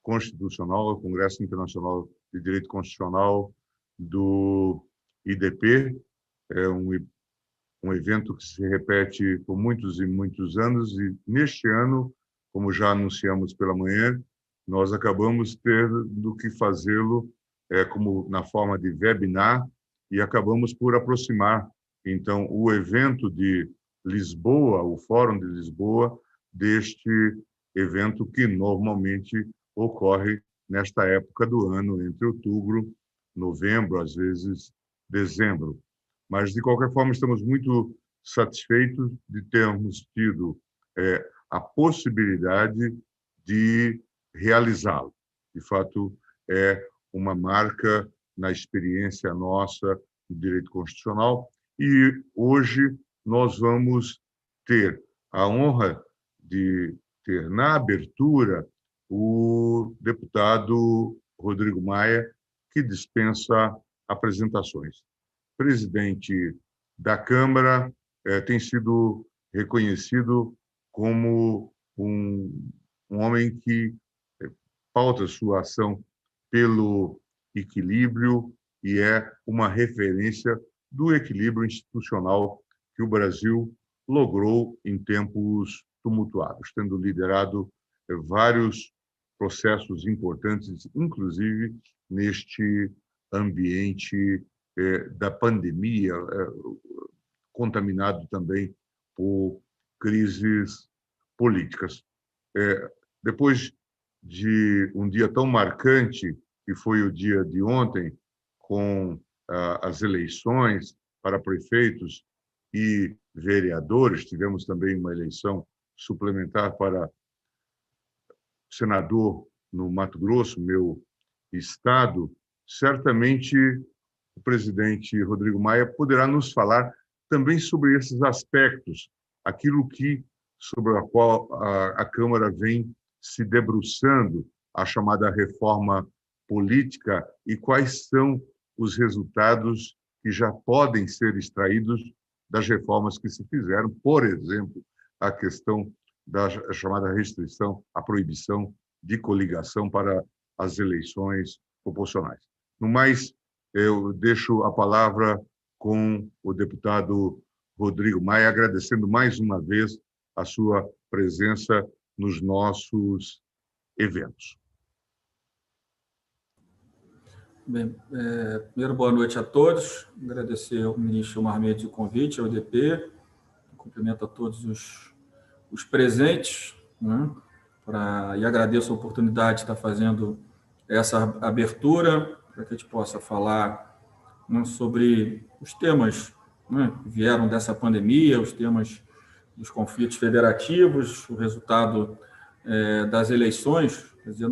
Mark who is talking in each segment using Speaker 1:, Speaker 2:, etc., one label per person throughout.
Speaker 1: Constitucional, o Congresso Internacional de Direito Constitucional do IDP. É um evento que se repete por muitos e muitos anos, e neste ano, como já anunciamos pela manhã, nós acabamos tendo que fazê-lo como na forma de webinar, e acabamos por aproximar, então, o evento de Lisboa, o Fórum de Lisboa, deste evento que normalmente ocorre nesta época do ano, entre outubro, novembro, às vezes dezembro. Mas, de qualquer forma, estamos muito satisfeitos de termos tido a possibilidade de realizá-lo. De fato, é uma marca na experiência nossa do direito constitucional, e hoje nós vamos ter a honra de ter na abertura o deputado Rodrigo Maia, que dispensa apresentações. Presidente da Câmara, tem sido reconhecido como um homem que pauta sua ação pelo equilíbrio e é uma referência do equilíbrio institucional que o Brasil logrou em tempos tumultuados, tendo liderado vários processos importantes, inclusive neste ambiente da pandemia, contaminado também por crises políticas. Depois de um dia tão marcante, que foi o dia de ontem, com as eleições para prefeitos e vereadores, tivemos também uma eleição suplementar para senador no Mato Grosso, meu estado. Certamente o presidente Rodrigo Maia poderá nos falar também sobre esses aspectos, aquilo sobre a qual a Câmara vem se debruçando, a chamada reforma política, e quais são os resultados que já podem ser extraídos das reformas que se fizeram, por exemplo, a questão da chamada restrição, a proibição de coligação para as eleições proporcionais. No mais, eu deixo a palavra com o deputado Rodrigo Maia, agradecendo mais uma vez a sua presença nos nossos eventos.
Speaker 2: Bem, primeiro, boa noite a todos. Agradecer ao ministro Gilmar Mendes o convite ao IDP. Cumprimento a todos os presentes, né, e agradeço a oportunidade de estar fazendo essa abertura para que a gente possa falar, né, sobre os temas, né, que vieram dessa pandemia, os temas dos conflitos federativos, o resultado das eleições. Quer dizer,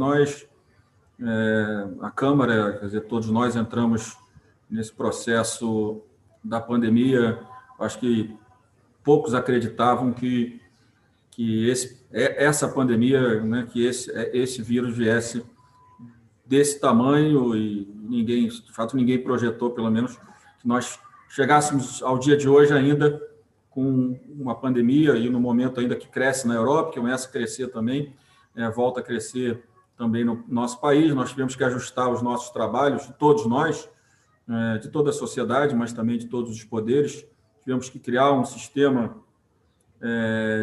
Speaker 2: a Câmara, quer dizer, todos nós entramos nesse processo da pandemia. Acho que poucos acreditavam que essa pandemia, né, que esse vírus viesse desse tamanho, e ninguém, de fato, ninguém projetou, pelo menos, que nós chegássemos ao dia de hoje ainda com uma pandemia, e no momento ainda que cresce na Europa, que começa a crescer também, volta a crescer também no nosso país. Nós tivemos que ajustar os nossos trabalhos, todos nós, de toda a sociedade, mas também de todos os poderes. Tivemos que criar um sistema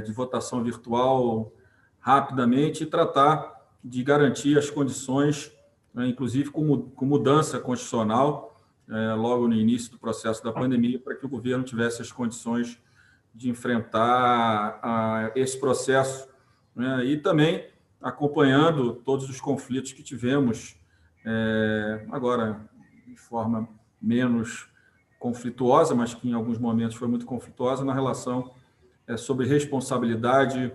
Speaker 2: de votação virtual rapidamente e tratar de garantir as condições, inclusive com mudança constitucional, logo no início do processo da pandemia, para que o governo tivesse as condições de enfrentar esse processo, né, e também acompanhando todos os conflitos que tivemos, agora de forma menos conflituosa, mas que em alguns momentos foi muito conflituosa, na relação sobre responsabilidade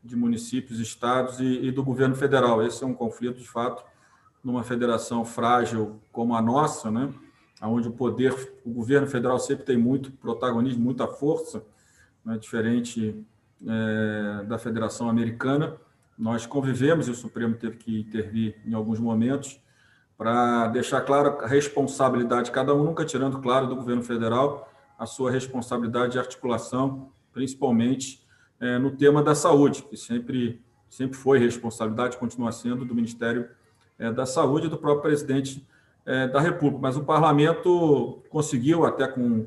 Speaker 2: de municípios, estados e do governo federal. Esse é um conflito, de fato, numa federação frágil como a nossa, né, onde o governo federal sempre tem muito protagonismo, muita força, né, diferente da Federação Americana. Nós convivemos, e o Supremo teve que intervir em alguns momentos para deixar claro a responsabilidade de cada um, nunca tirando, claro, do governo federal a sua responsabilidade de articulação, principalmente no tema da saúde, que sempre sempre foi responsabilidade, continua sendo do Ministério da Saúde e do próprio presidente da República. Mas o parlamento conseguiu, até com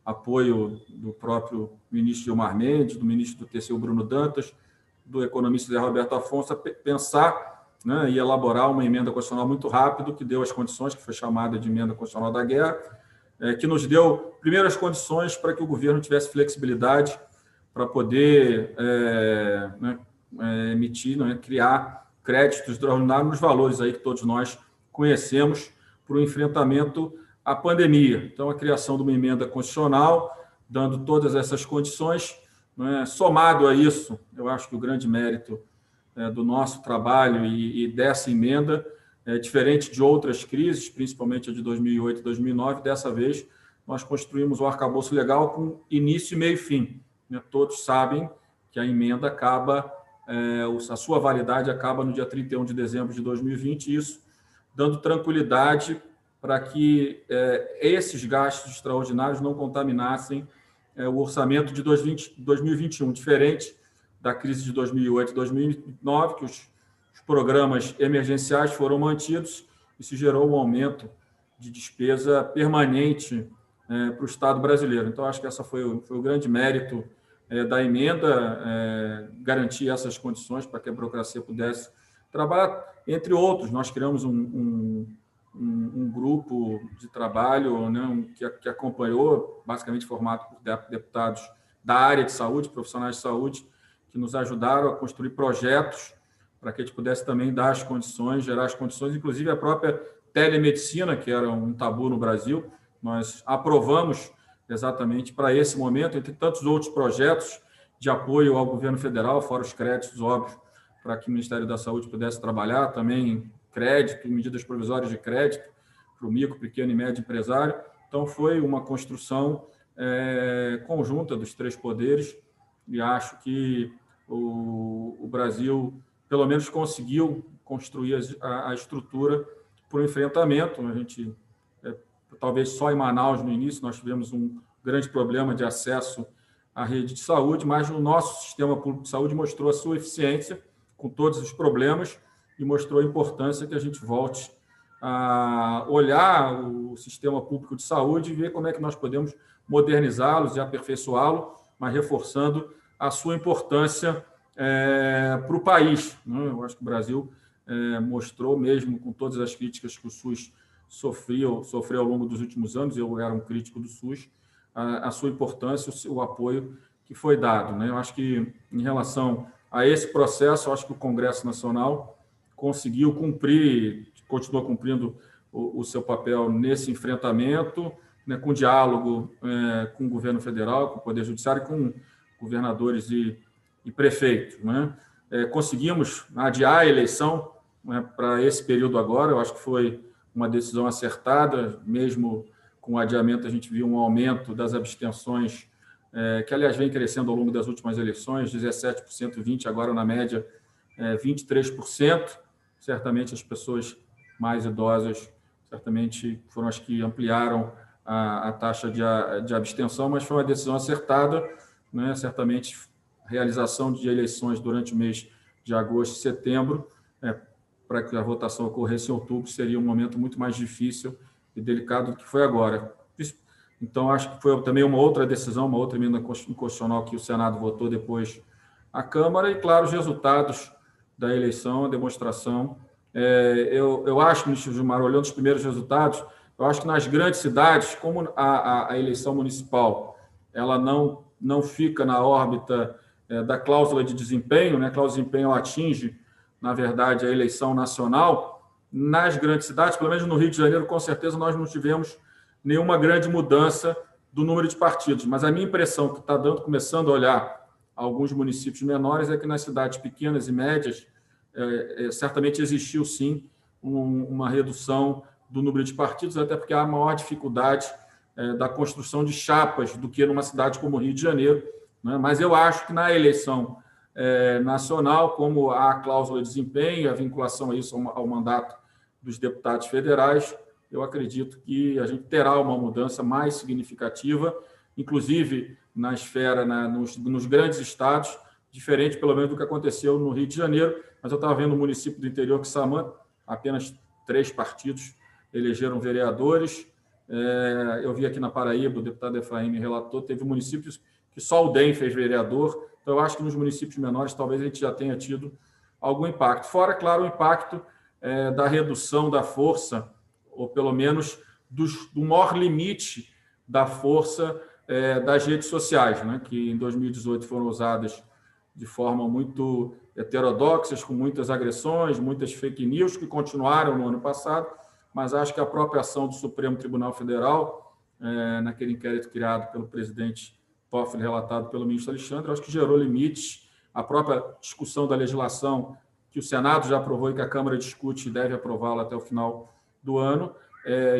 Speaker 2: apoio do próprio ministro Gilmar Mendes, do ministro do TCU Bruno Dantas, do economista Zé Roberto Afonso, pensar, né, e elaborar uma emenda constitucional muito rápido, que deu as condições, que foi chamada de emenda constitucional da guerra, que nos deu, primeiro, as condições para que o governo tivesse flexibilidade para poder emitir, criar créditos extraordinários nos valores aí que todos nós conhecemos para o enfrentamento à pandemia. Então, a criação de uma emenda constitucional, dando todas essas condições, somado a isso, eu acho que o grande mérito do nosso trabalho e dessa emenda, diferente de outras crises, principalmente a de 2008 e 2009, dessa vez nós construímos o arcabouço legal com início, meio e fim. Todos sabem que a emenda acaba, a sua validade acaba no dia 31 de dezembro de 2020, isso dando tranquilidade para que esses gastos extraordinários não contaminassem o orçamento de 2021, diferente da crise de 2008 e 2009, que os programas emergenciais foram mantidos, isso gerou um aumento de despesa permanente para o Estado brasileiro. Então, acho que essa foi o grande mérito da emenda, garantir essas condições para que a burocracia pudesse trabalhar. Entre outros, nós criamos um grupo de trabalho, né, que acompanhou, basicamente formado por deputados da área de saúde, profissionais de saúde, que nos ajudaram a construir projetos para que a gente pudesse também dar as condições, gerar as condições, inclusive a própria telemedicina, que era um tabu no Brasil, nós aprovamos exatamente para esse momento, entre tantos outros projetos de apoio ao governo federal, fora os créditos, óbvios, para que o Ministério da Saúde pudesse trabalhar, também crédito, medidas provisórias de crédito para o micro, pequeno e médio empresário. Então, foi uma construção conjunta dos três poderes e acho que o Brasil, pelo menos, conseguiu construir a estrutura para o enfrentamento. A gente, talvez só em Manaus, no início, nós tivemos um grande problema de acesso à rede de saúde, mas o nosso sistema público de saúde mostrou a sua eficiência com todos os problemas e mostrou a importância que a gente volte a olhar o sistema público de saúde e ver como é que nós podemos modernizá-los e aperfeiçoá-lo, mas reforçando a sua importância para o país. Eu acho que o Brasil mostrou, mesmo com todas as críticas que o SUS sofreu ao longo dos últimos anos, eu era um crítico do SUS, a sua importância, o apoio que foi dado. Eu acho que, em relação a esse processo, eu acho que o Congresso Nacional conseguiu cumprir, continua cumprindo o seu papel nesse enfrentamento, com diálogo com o governo federal, com o Poder Judiciário, com governadores e prefeitos. Conseguimos adiar a eleição para esse período agora, eu acho que foi uma decisão acertada, mesmo com o adiamento a gente viu um aumento das abstenções, que, aliás, vem crescendo ao longo das últimas eleições, 17%, 20%, agora na média 23%. Certamente as pessoas mais idosas certamente foram as que ampliaram a taxa de abstenção, mas foi uma decisão acertada, certamente a realização de eleições durante o mês de agosto e setembro, para que a votação ocorresse em outubro, seria um momento muito mais difícil e delicado do que foi agora. Então, acho que foi também uma outra decisão, uma outra emenda constitucional que o Senado votou depois a Câmara, e, claro, os resultados da eleição, a demonstração. Eu acho, ministro Gilmar, olhando os primeiros resultados, eu acho que nas grandes cidades, como a eleição municipal ela não fica na órbita da cláusula de desempenho, a cláusula de desempenho atinge, na verdade, a eleição nacional, nas grandes cidades, pelo menos no Rio de Janeiro, com certeza nós não tivemos nenhuma grande mudança do número de partidos, mas a minha impressão, que está começando a olhar alguns municípios menores, é que nas cidades pequenas e médias, certamente existiu, sim, uma redução do número de partidos, até porque há maior dificuldade da construção de chapas do que numa cidade como o Rio de Janeiro. Mas eu acho que na eleição nacional, como há a cláusula de desempenho, a vinculação a isso ao mandato dos deputados federais, eu acredito que a gente terá uma mudança mais significativa, inclusive na esfera, nos grandes estados, diferente, pelo menos, do que aconteceu no Rio de Janeiro, mas eu estava vendo o município do interior, Quissamã, apenas 3 partidos elegeram vereadores. Eu vi aqui na Paraíba, o deputado Efraim relatou, teve municípios que só o DEM fez vereador, então eu acho que nos municípios menores talvez a gente já tenha tido algum impacto. Fora, claro, o impacto da redução da força, ou pelo menos do maior limite da força das redes sociais, né, que em 2018 foram usadas de forma muito heterodoxa, com muitas agressões, muitas fake news, que continuaram no ano passado, mas acho que a própria ação do Supremo Tribunal Federal, naquele inquérito criado pelo presidente Toffoli, relatado pelo ministro Alexandre, acho que gerou limites. A própria discussão da legislação, que o Senado já aprovou e que a Câmara discute e deve aprová-la até o final do ano,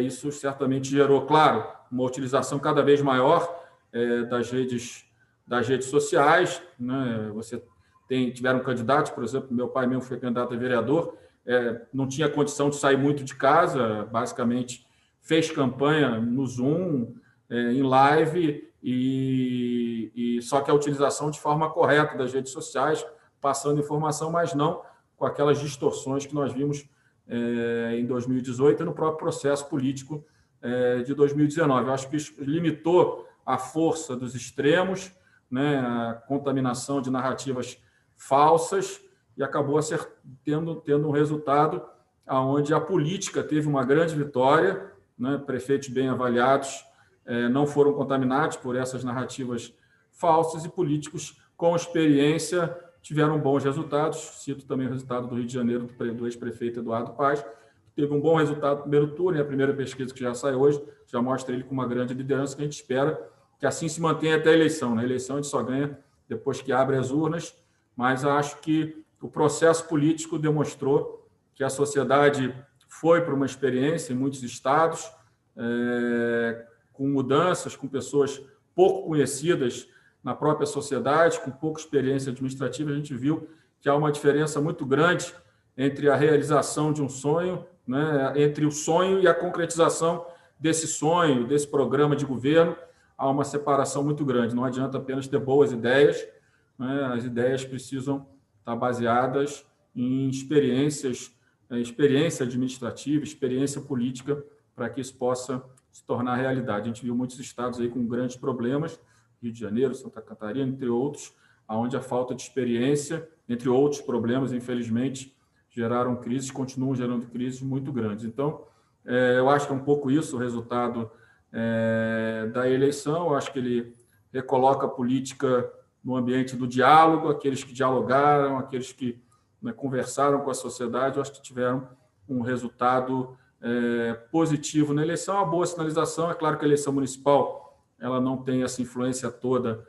Speaker 2: isso certamente gerou, claro, uma utilização cada vez maior das redes sociais, né? Tiveram candidatos, por exemplo, meu pai mesmo foi candidato a vereador, não tinha condição de sair muito de casa, basicamente fez campanha no Zoom, em live, e só que a utilização de forma correta das redes sociais, passando informação, mas não com aquelas distorções que nós vimos em 2018 e no próprio processo político de 2019. Eu acho que isso limitou a força dos extremos, né, a contaminação de narrativas falsas, e acabou tendo um resultado onde a política teve uma grande vitória, né, prefeitos bem avaliados não foram contaminados por essas narrativas falsas, e políticos com experiência tiveram bons resultados. Cito também o resultado do Rio de Janeiro, do ex-prefeito Eduardo Paes, que teve um bom resultado no primeiro turno, e a primeira pesquisa que já sai hoje já mostra ele com uma grande liderança, que a gente espera que assim se mantenha até a eleição. Na eleição a gente só ganha depois que abre as urnas, mas acho que o processo político demonstrou que a sociedade foi para uma experiência em muitos estados, com mudanças, com pessoas pouco conhecidas na própria sociedade, com pouca experiência administrativa. A gente viu que há uma diferença muito grande entre a realização de um sonho, né, entre o sonho e a concretização desse sonho, desse programa de governo. Há uma separação muito grande. Não adianta apenas ter boas ideias, né, as ideias precisam estar baseadas em experiência administrativa, experiência política, para que isso possa se tornar realidade. A gente viu muitos estados aí com grandes problemas, Rio de Janeiro, Santa Catarina, entre outros, onde a falta de experiência, entre outros problemas, infelizmente, geraram crises, continuam gerando crises muito grandes. Então, eu acho que é um pouco isso o resultado da eleição. Eu acho que ele recoloca a política no ambiente do diálogo, aqueles que dialogaram, aqueles que, né, conversaram com a sociedade, eu acho que tiveram um resultado positivo na eleição, uma boa sinalização. É claro que a eleição municipal ela não tem essa influência toda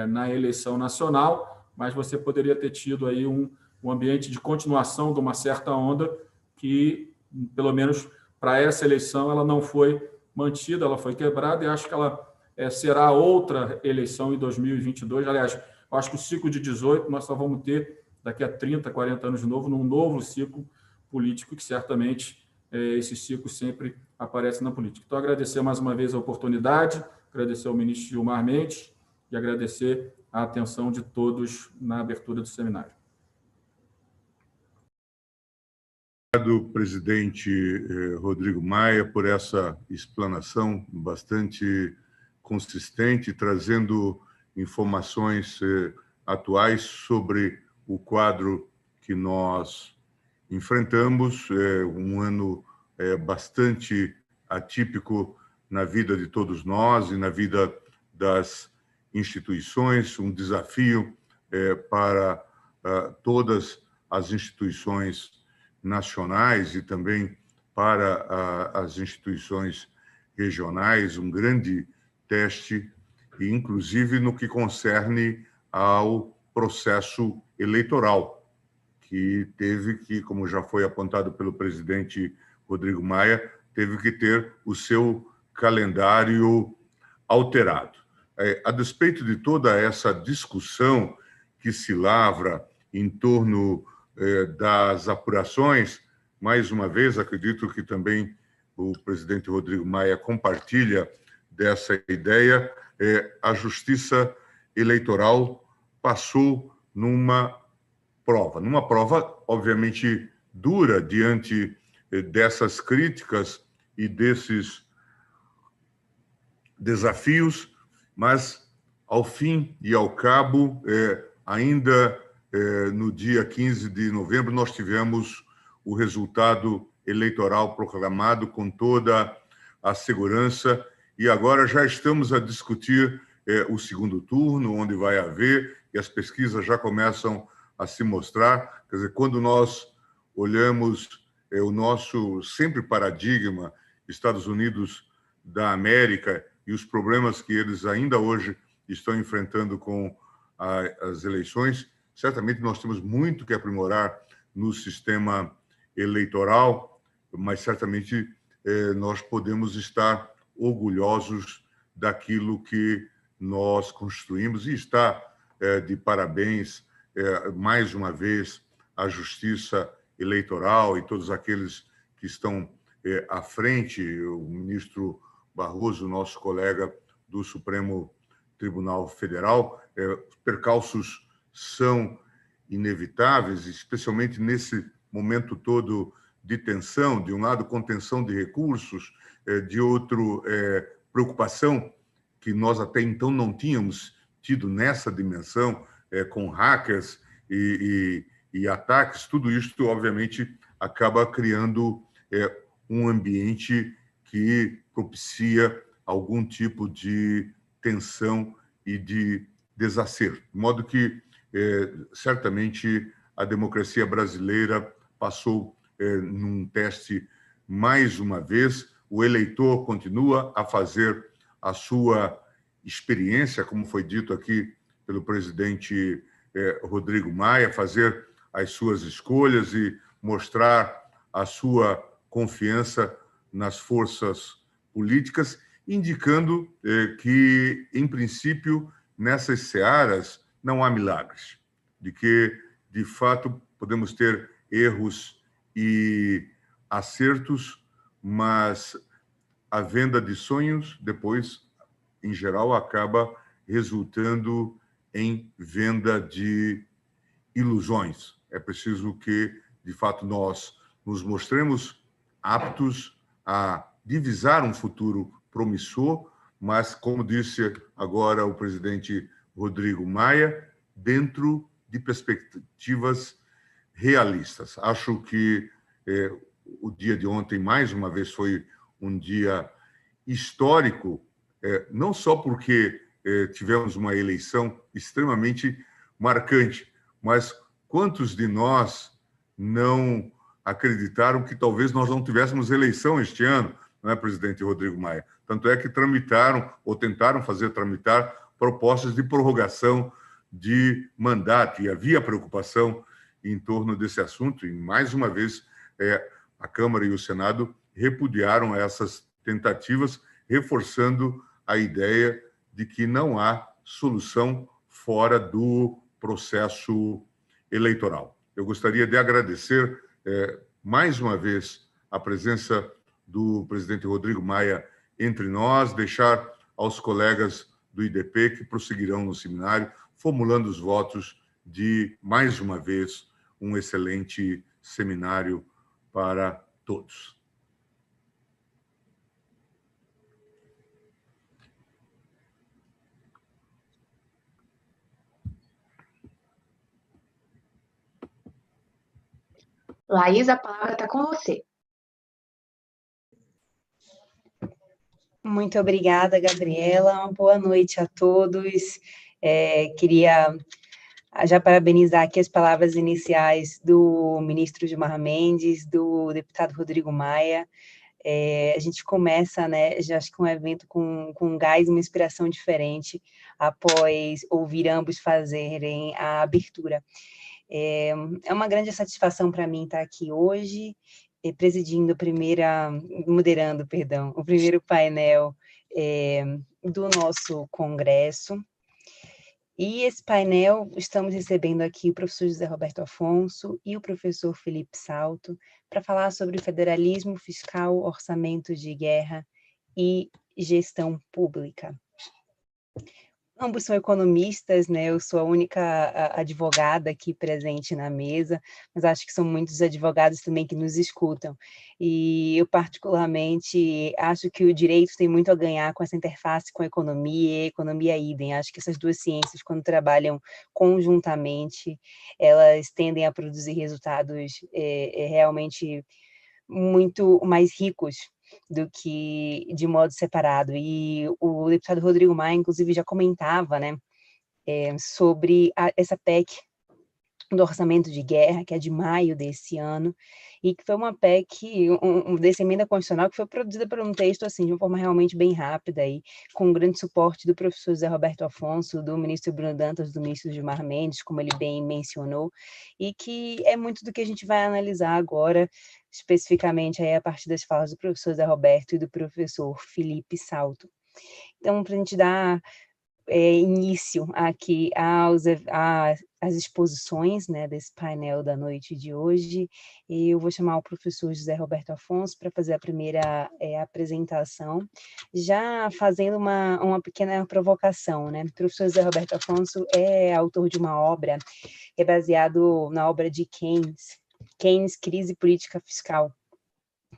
Speaker 2: na eleição nacional, mas você poderia ter tido aí um ambiente de continuação de uma certa onda que, pelo menos para essa eleição, ela não foi mantida, ela foi quebrada, e acho que ela será outra eleição em 2022. Aliás, eu acho que o ciclo de 18 nós só vamos ter daqui a 30, 40 anos de novo, num novo ciclo político, que certamente esse ciclo sempre aparece na política. Então, agradecer mais uma vez a oportunidade, agradecer ao ministro Gilmar Mendes e agradecer a atenção de todos na abertura do seminário.
Speaker 1: Obrigado, presidente Rodrigo Maia, por essa explanação bastante consistente, trazendo informações atuais sobre o quadro que nós enfrentamos. Um ano bastante atípico na vida de todos nós e na vida das instituições, um desafio para todas as instituições nacionais e também para as instituições regionais, um grande teste, inclusive no que concerne ao processo eleitoral, que teve que, como já foi apontado pelo presidente Rodrigo Maia, teve que ter o seu calendário alterado. A despeito de toda essa discussão que se lavra em torno das apurações, mais uma vez, acredito que também o presidente Rodrigo Maia compartilha dessa ideia, a Justiça Eleitoral passou numa prova, obviamente, dura diante dessas críticas e desses desafios, mas, ao fim e ao cabo, ainda no dia 15 de novembro, nós tivemos o resultado eleitoral proclamado com toda a segurança, e agora já estamos a discutir o segundo turno, onde vai haver, e as pesquisas já começam a se mostrar. Quer dizer, quando nós olhamos o nosso sempre paradigma, Estados Unidos da América, e os problemas que eles ainda hoje estão enfrentando com as eleições, certamente nós temos muito que aprimorar no sistema eleitoral, mas certamente nós podemos estar orgulhosos daquilo que nós construímos, e está de parabéns mais uma vez a Justiça Eleitoral e todos aqueles que estão à frente, o ministro Barroso, nosso colega do Supremo Tribunal Federal. Percalços são inevitáveis, especialmente nesse momento todo de tensão, de um lado contenção de recursos, de outro preocupação que nós até então não tínhamos tido nessa dimensão, com hackers e ataques. Tudo isso, obviamente, acaba criando um ambiente que propicia algum tipo de tensão e de desacerto. De modo que, certamente, a democracia brasileira passou num teste mais uma vez. O eleitor continua a fazer a sua experiência, como foi dito aqui pelo presidente Rodrigo Maia, fazer as suas escolhas e mostrar a sua confiança nas forças políticas, indicando que, em princípio, nessas searas não há milagres, de que, de fato, podemos ter erros e acertos, mas a venda de sonhos, depois, em geral, acaba resultando em venda de ilusões. É preciso que, de fato, nós nos mostremos aptos a divisar um futuro promissor, mas, como disse agora o presidente Rodrigo Maia, dentro de perspectivas realistas. Acho que o dia de ontem, mais uma vez, foi um dia histórico, não só porque tivemos uma eleição extremamente marcante, mas quantos de nós não acreditaram que talvez nós não tivéssemos eleição este ano, não é, presidente Rodrigo Maia? Tanto é que tramitaram, ou tentaram fazer tramitar, propostas de prorrogação de mandato, e havia preocupação em torno desse assunto, e, mais uma vez, a Câmara e o Senado repudiaram essas tentativas, reforçando a ideia de que não há solução fora do processo eleitoral. Eu gostaria de agradecer mais uma vez a presença do presidente Rodrigo Maia entre nós, deixar aos colegas do IDP que prosseguirão no seminário, formulando os votos de, mais uma vez, um excelente seminário para todos.
Speaker 3: Laís, a palavra está com você.
Speaker 4: Muito obrigada, Gabriela. Uma boa noite a todos. Queria já parabenizar aqui as palavras iniciais do ministro Gilmar Mendes, do deputado Rodrigo Maia. A gente começa, né, já acho que um evento com gás, uma inspiração diferente, após ouvir ambos fazerem a abertura. É uma grande satisfação para mim estar aqui hoje, moderando o primeiro painel do nosso congresso. E esse painel, estamos recebendo aqui o professor José Roberto Afonso e o professor Felipe Salto para falar sobre federalismo fiscal, orçamento de guerra e gestão pública. ambos são economistas, né? Eu sou a única advogada aqui presente na mesa, mas acho que são muitos advogados também que nos escutam. E eu, particularmente, acho que o direito tem muito a ganhar com essa interface com a economia idem. Acho que essas duas ciências, quando trabalham conjuntamente, elas tendem a produzir resultados realmente muito mais ricos do que de modo separado. E o deputado Rodrigo Maia, inclusive, já comentava, né, sobre essa PEC do orçamento de guerra, que é de maio desse ano, e que foi uma PEC, dessa emenda constitucional, que foi produzida por um texto, assim, de uma forma realmente bem rápida, e com grande suporte do professor José Roberto Afonso, do ministro Bruno Dantas, do ministro Gilmar Mendes, como ele bem mencionou, e que é muito do que a gente vai analisar agora, especificamente aí a partir das falas do professor José Roberto e do professor Felipe Salto. Então, para a gente dar início aqui às exposições, né, desse painel da noite de hoje, eu vou chamar o professor José Roberto Afonso para fazer a primeira apresentação, já fazendo uma pequena provocação, né? O professor José Roberto Afonso é autor de uma obra, é baseado na obra de Keynes, Crise Política Fiscal,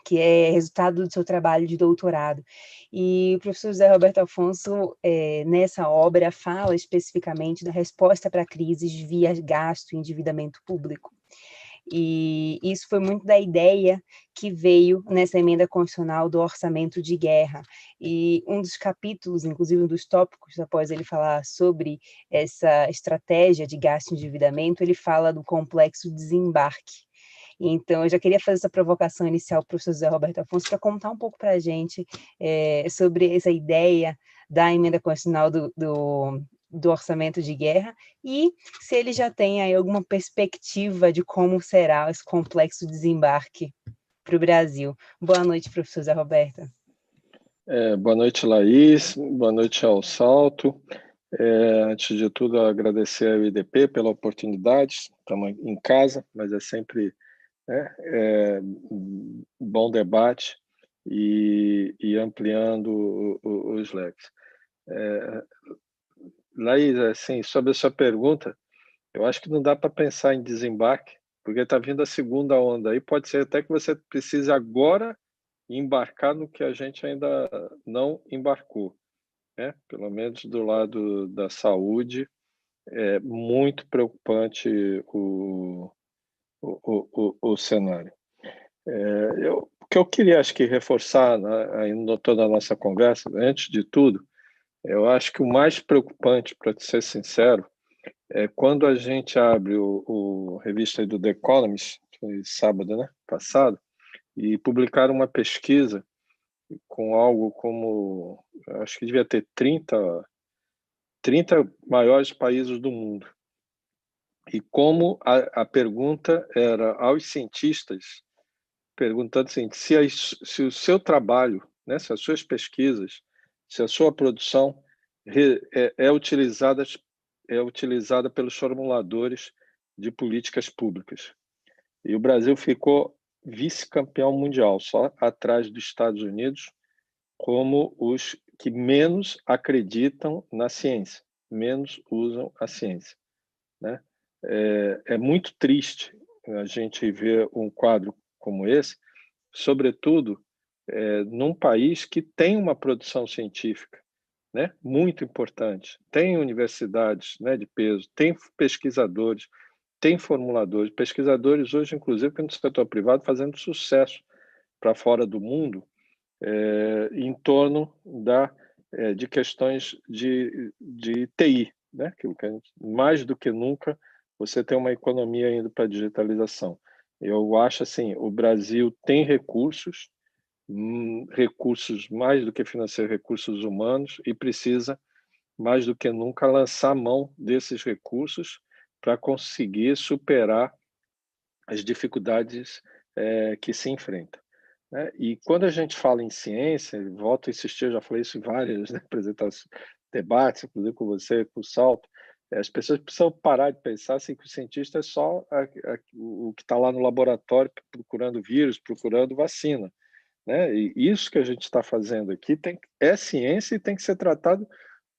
Speaker 4: que é resultado do seu trabalho de doutorado. E o professor José Roberto Afonso, nessa obra, fala especificamente da resposta para crises via gasto e endividamento público. E isso foi muito da ideia que veio nessa emenda constitucional do orçamento de guerra. E um dos capítulos, inclusive um dos tópicos, após ele falar sobre essa estratégia de gasto e endividamento, ele fala do complexo desembarque. Então, eu já queria fazer essa provocação inicial para o professor José Roberto Afonso para contar um pouco para a gente sobre essa ideia da emenda constitucional do orçamento de guerra e se ele já tem aí alguma perspectiva de como será esse complexo desembarque para o Brasil. Boa noite, professor José Roberto.
Speaker 5: Boa noite, Laís. Boa noite ao Salto. Antes de tudo, agradecer ao IDP pela oportunidade. Estamos em casa, mas é sempre bom debate e ampliando os leques. Laís, assim, sobre a sua pergunta, eu acho que não dá para pensar em desembarque, porque está vindo a segunda onda aí, pode ser até que você precise agora embarcar no que a gente ainda não embarcou, né? Pelo menos do lado da saúde, é muito preocupante o cenário. O que eu queria, acho que, reforçar, né, em toda a nossa conversa, antes de tudo, eu acho que o mais preocupante, para ser sincero, é quando a gente abre a revista do The Economist, foi sábado, né, passado, e publicaram uma pesquisa com algo como, acho que devia ter 30 maiores países do mundo. E como a pergunta era aos cientistas, perguntando assim, se o seu trabalho, né, se as suas pesquisas, se a sua produção é utilizada pelos formuladores de políticas públicas. E o Brasil ficou vice-campeão mundial, só atrás dos Estados Unidos, como os que menos acreditam na ciência, menos usam a ciência, né? É muito triste a gente ver um quadro como esse, sobretudo num país que tem uma produção científica, né, muito importante, tem universidades, né, de peso, tem pesquisadores, tem formuladores, pesquisadores hoje, inclusive, no setor privado, fazendo sucesso para fora do mundo em torno de questões de TI, né, que mais do que nunca você tem uma economia indo para a digitalização. Eu acho assim, o Brasil tem recursos mais do que financeiros, recursos humanos, e precisa, mais do que nunca, lançar mão desses recursos para conseguir superar as dificuldades que se enfrentam, né? E quando a gente fala em ciência, volto a insistir, eu já falei isso em várias, né, apresentações, debates, inclusive com você, com o Salto, as pessoas precisam parar de pensar assim, que o cientista é só o que está lá no laboratório procurando vírus, procurando vacina, né? E isso que a gente está fazendo aqui é ciência e tem que ser tratado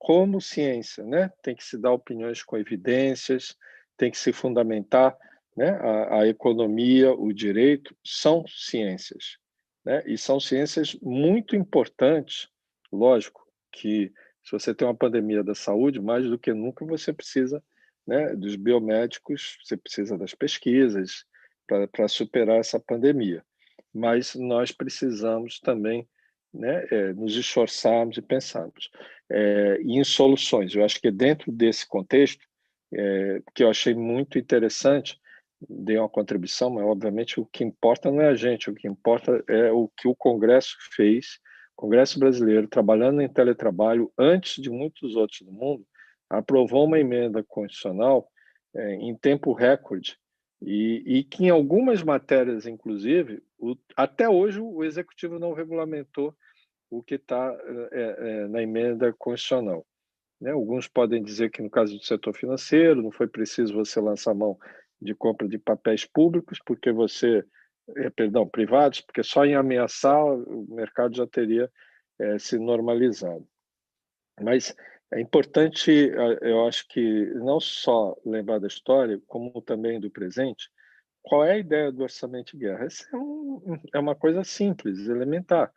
Speaker 5: como ciência, né? Tem que se dar opiniões com evidências, tem que se fundamentar, né? A economia, o direito são ciências, né? E são ciências muito importantes. Lógico que se você tem uma pandemia da saúde, mais do que nunca você precisa, né, dos biomédicos, você precisa das pesquisas para superar essa pandemia. Mas nós precisamos também, né, nos esforçarmos e pensarmos em soluções. Eu acho que dentro desse contexto, que eu achei muito interessante, dei uma contribuição, mas obviamente o que importa não é a gente, o que importa é o que o Congresso fez, o Congresso brasileiro, trabalhando em teletrabalho antes de muitos outros do mundo, aprovou uma emenda constitucional em tempo recorde e que em algumas matérias, inclusive, até hoje o Executivo não regulamentou o que está na emenda constitucional. Né? Alguns podem dizer que, no caso do setor financeiro, não foi preciso você lançar mão de compra de papéis públicos, porque privados, porque só em ameaçar o mercado já teria se normalizado. Mas é importante, eu acho que não só lembrar da história, como também do presente. Qual é a ideia do orçamento de guerra? Essa é uma coisa simples, elementar,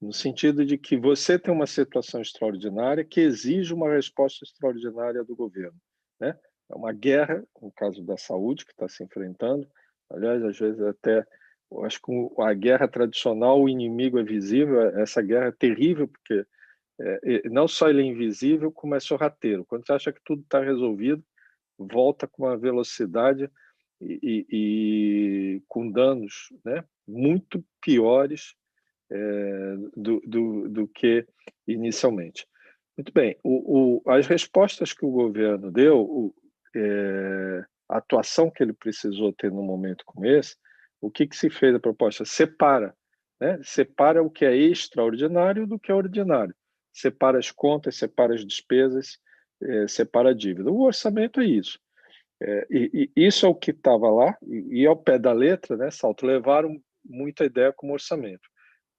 Speaker 5: no sentido de que você tem uma situação extraordinária que exige uma resposta extraordinária do governo, né? É uma guerra, no caso da saúde, que está se enfrentando. Aliás, às vezes até, eu acho que a guerra tradicional, o inimigo é visível. Essa guerra é terrível, porque não só ele é invisível, como é sorrateiro. Quando você acha que tudo está resolvido, volta com uma velocidade e com danos, né, muito piores do que inicialmente. Muito bem, as respostas que o governo deu, a atuação que ele precisou ter num momento como esse, o que se fez a proposta? Separa, né? Separa o que é extraordinário do que é ordinário. Separa as contas, separa as despesas, separa a dívida. O orçamento é isso. E isso é o que estava lá, e ao pé da letra, né, Salto, levaram muita ideia como orçamento.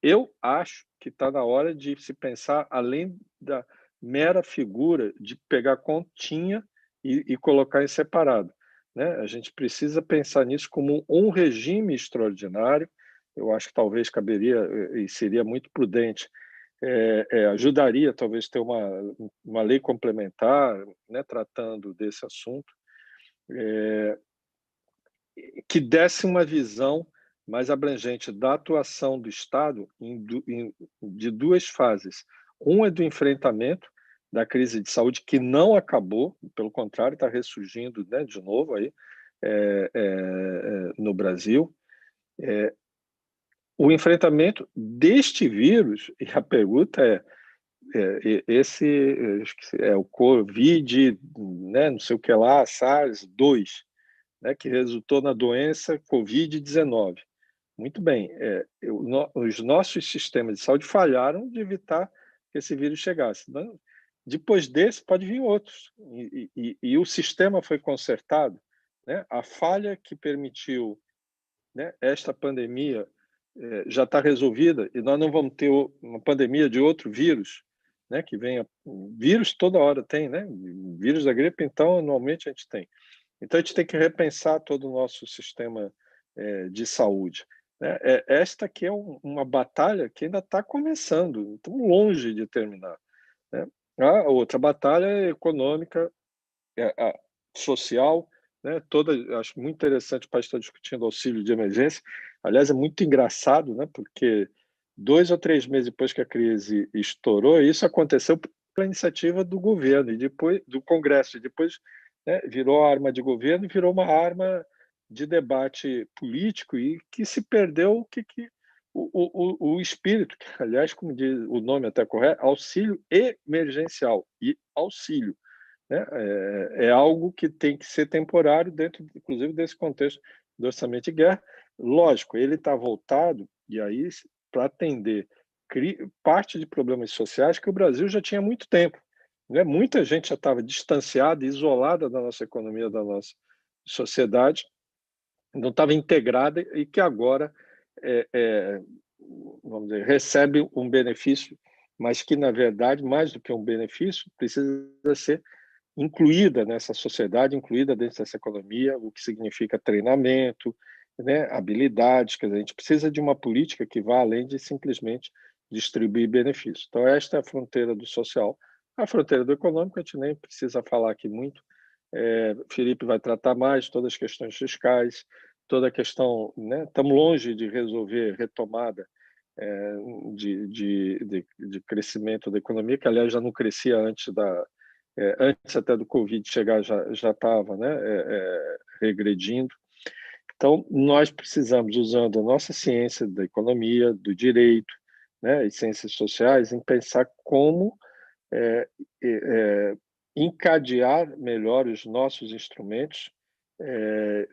Speaker 5: Eu acho que está na hora de se pensar além da mera figura de pegar continha e colocar em separado, né? A gente precisa pensar nisso como um regime extraordinário. Eu acho que talvez caberia e seria muito prudente, ajudaria talvez ter uma lei complementar, né, tratando desse assunto, que desse uma visão mais abrangente da atuação do Estado de duas fases. Uma é do enfrentamento da crise de saúde, que não acabou, pelo contrário, está ressurgindo, né, de novo aí, no Brasil. O enfrentamento deste vírus, e a pergunta acho que é o Covid, né, não sei o que lá, SARS-2, né, que resultou na doença Covid-19. Muito bem, os nossos sistemas de saúde falharam de evitar que esse vírus chegasse. Depois desse, pode vir outros. E o sistema foi consertado, né? A falha que permitiu, né, esta pandemia já está resolvida, e nós não vamos ter uma pandemia de outro vírus, né, que venha. Vírus toda hora tem, né? Vírus da gripe, então, anualmente a gente tem. Então, a gente tem que repensar todo o nosso sistema de saúde. Né? Esta aqui é uma batalha que ainda está começando, estamos longe de terminar. Né? A outra batalha é econômica, social, né? Acho muito interessante para estar discutindo auxílio de emergência. Aliás, é muito engraçado, né? Porque 2 ou 3 meses depois que a crise estourou, isso aconteceu pela iniciativa do governo e depois do Congresso, e depois, né, virou arma de governo e virou uma arma de debate político, e que se perdeu o espírito, que, aliás, como diz o nome até correto, auxílio emergencial e auxílio. Né? É algo que tem que ser temporário dentro, inclusive, desse contexto do orçamento de guerra. Lógico, ele está voltado, e aí, para atender parte de problemas sociais que o Brasil já tinha há muito tempo. Né? Muita gente já estava distanciada, isolada da nossa economia, da nossa sociedade, não estava integrada, e que agora vamos dizer, recebe um benefício mas que, na verdade, mais do que um benefício, precisa ser incluída nessa sociedade, incluída dentro dessa economia, o que significa treinamento, né, habilidades. Quer dizer, a gente precisa de uma política que vá além de simplesmente distribuir benefícios. Então, esta é a fronteira do social. A fronteira do econômico, a gente nem precisa falar aqui muito. Felipe vai tratar mais todas as questões fiscais, toda a questão, né? Estamos longe de resolver retomada de crescimento da economia, que, aliás, já não crescia antes até do Covid chegar, já estava, né, regredindo. Então, nós precisamos, usando a nossa ciência da economia, do direito, né, e ciências sociais, em pensar como encadear melhor os nossos instrumentos,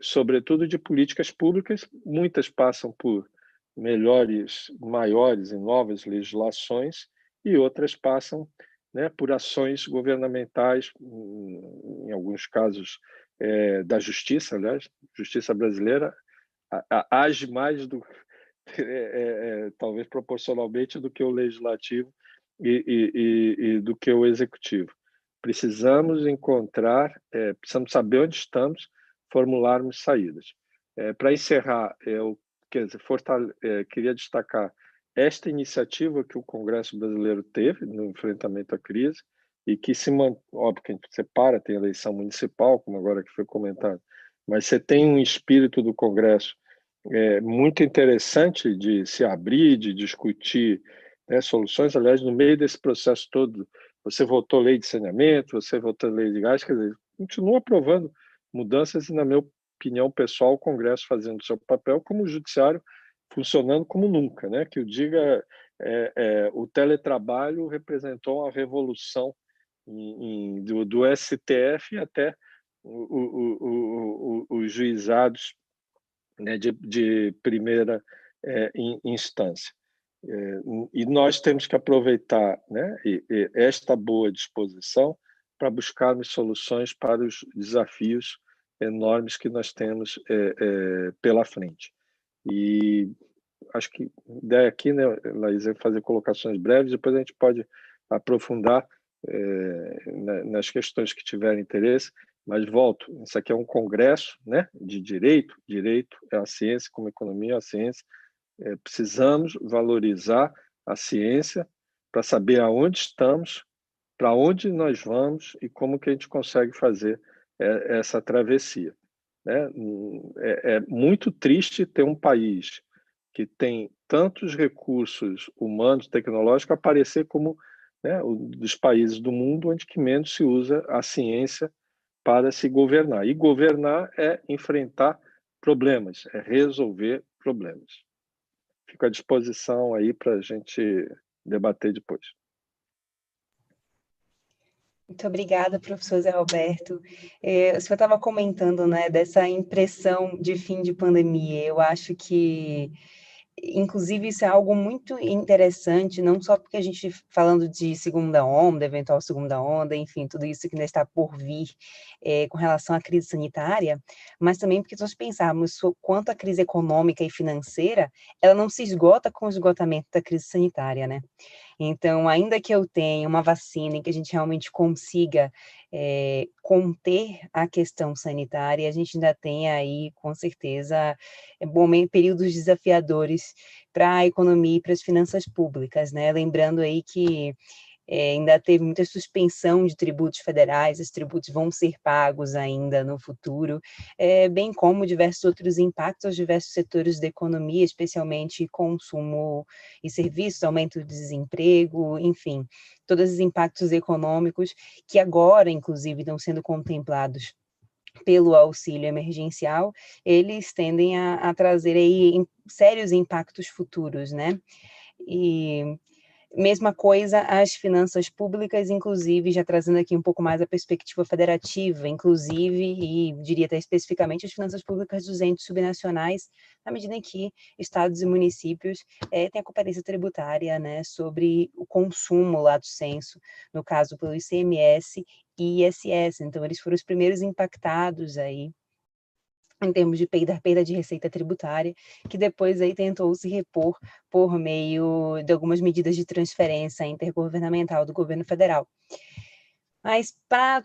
Speaker 5: sobretudo de políticas públicas. Muitas passam por maiores e novas legislações, e outras passam, né, por ações governamentais, em alguns casos da justiça. Aliás, a justiça brasileira age mais talvez proporcionalmente do que o legislativo e do que o executivo. Precisamos precisamos saber onde estamos, formularmos saídas. Para encerrar, queria destacar esta iniciativa que o Congresso brasileiro teve no enfrentamento à crise, e que óbvio que a gente separa, tem eleição municipal, como agora que foi comentado, mas você tem um espírito do Congresso muito interessante de se abrir, de discutir, né, soluções. Aliás, no meio desse processo todo, você votou lei de saneamento, você votou lei de gás, quer dizer, continua aprovando mudanças e, na minha opinião pessoal, o Congresso fazendo o seu papel, como o Judiciário funcionando como nunca, né? Que eu diga, o teletrabalho representou uma revolução do STF até os juizados, né, de primeira instância. E nós temos que aproveitar, né, esta boa disposição para buscarmos soluções para os desafios enormes que nós temos pela frente. E acho que a ideia aqui, né, Laís, é fazer colocações breves, depois a gente pode aprofundar nas questões que tiverem interesse. Mas volto, isso aqui é um congresso, né, de direito é a ciência, como economia é a ciência. Precisamos valorizar a ciência para saber aonde estamos, para onde nós vamos e como que a gente consegue fazer essa travessia, né? É muito triste ter um país que tem tantos recursos humanos, tecnológicos, aparecer como, né, um dos países do mundo onde que menos se usa a ciência para se governar. E governar é enfrentar problemas, é resolver problemas. Fico à disposição aí para a gente debater depois.
Speaker 4: Muito obrigada, professor Zé Roberto. O senhor estava comentando, né, dessa impressão de fim de pandemia. Eu acho que, inclusive, isso é algo muito interessante, não só porque a gente, falando de segunda onda, eventual segunda onda, enfim, tudo isso que ainda está por vir com relação à crise sanitária, mas também porque nós pensarmos quanto a crise econômica e financeira, ela não se esgota com o esgotamento da crise sanitária, né? Então, ainda que eu tenha uma vacina e que a gente realmente consiga conter a questão sanitária, a gente ainda tem aí, com certeza, períodos desafiadores para a economia e para as finanças públicas, né? Lembrando aí que ainda teve muita suspensão de tributos federais, os tributos vão ser pagos ainda no futuro, bem como diversos outros impactos aos diversos setores da economia, especialmente consumo e serviços, aumento do desemprego, enfim, todos os impactos econômicos que agora, inclusive, estão sendo contemplados pelo auxílio emergencial, eles tendem a trazer aí sérios impactos futuros, né? E mesma coisa as finanças públicas, inclusive, já trazendo aqui um pouco mais a perspectiva federativa, inclusive, e diria até especificamente, as finanças públicas dos entes subnacionais, na medida em que estados e municípios têm a competência tributária, né, sobre o consumo lato sensu, no caso pelo ICMS e ISS. Então, eles foram os primeiros impactados aí em termos de perda de receita tributária, que depois aí tentou se repor por meio de algumas medidas de transferência intergovernamental do governo federal. Mas para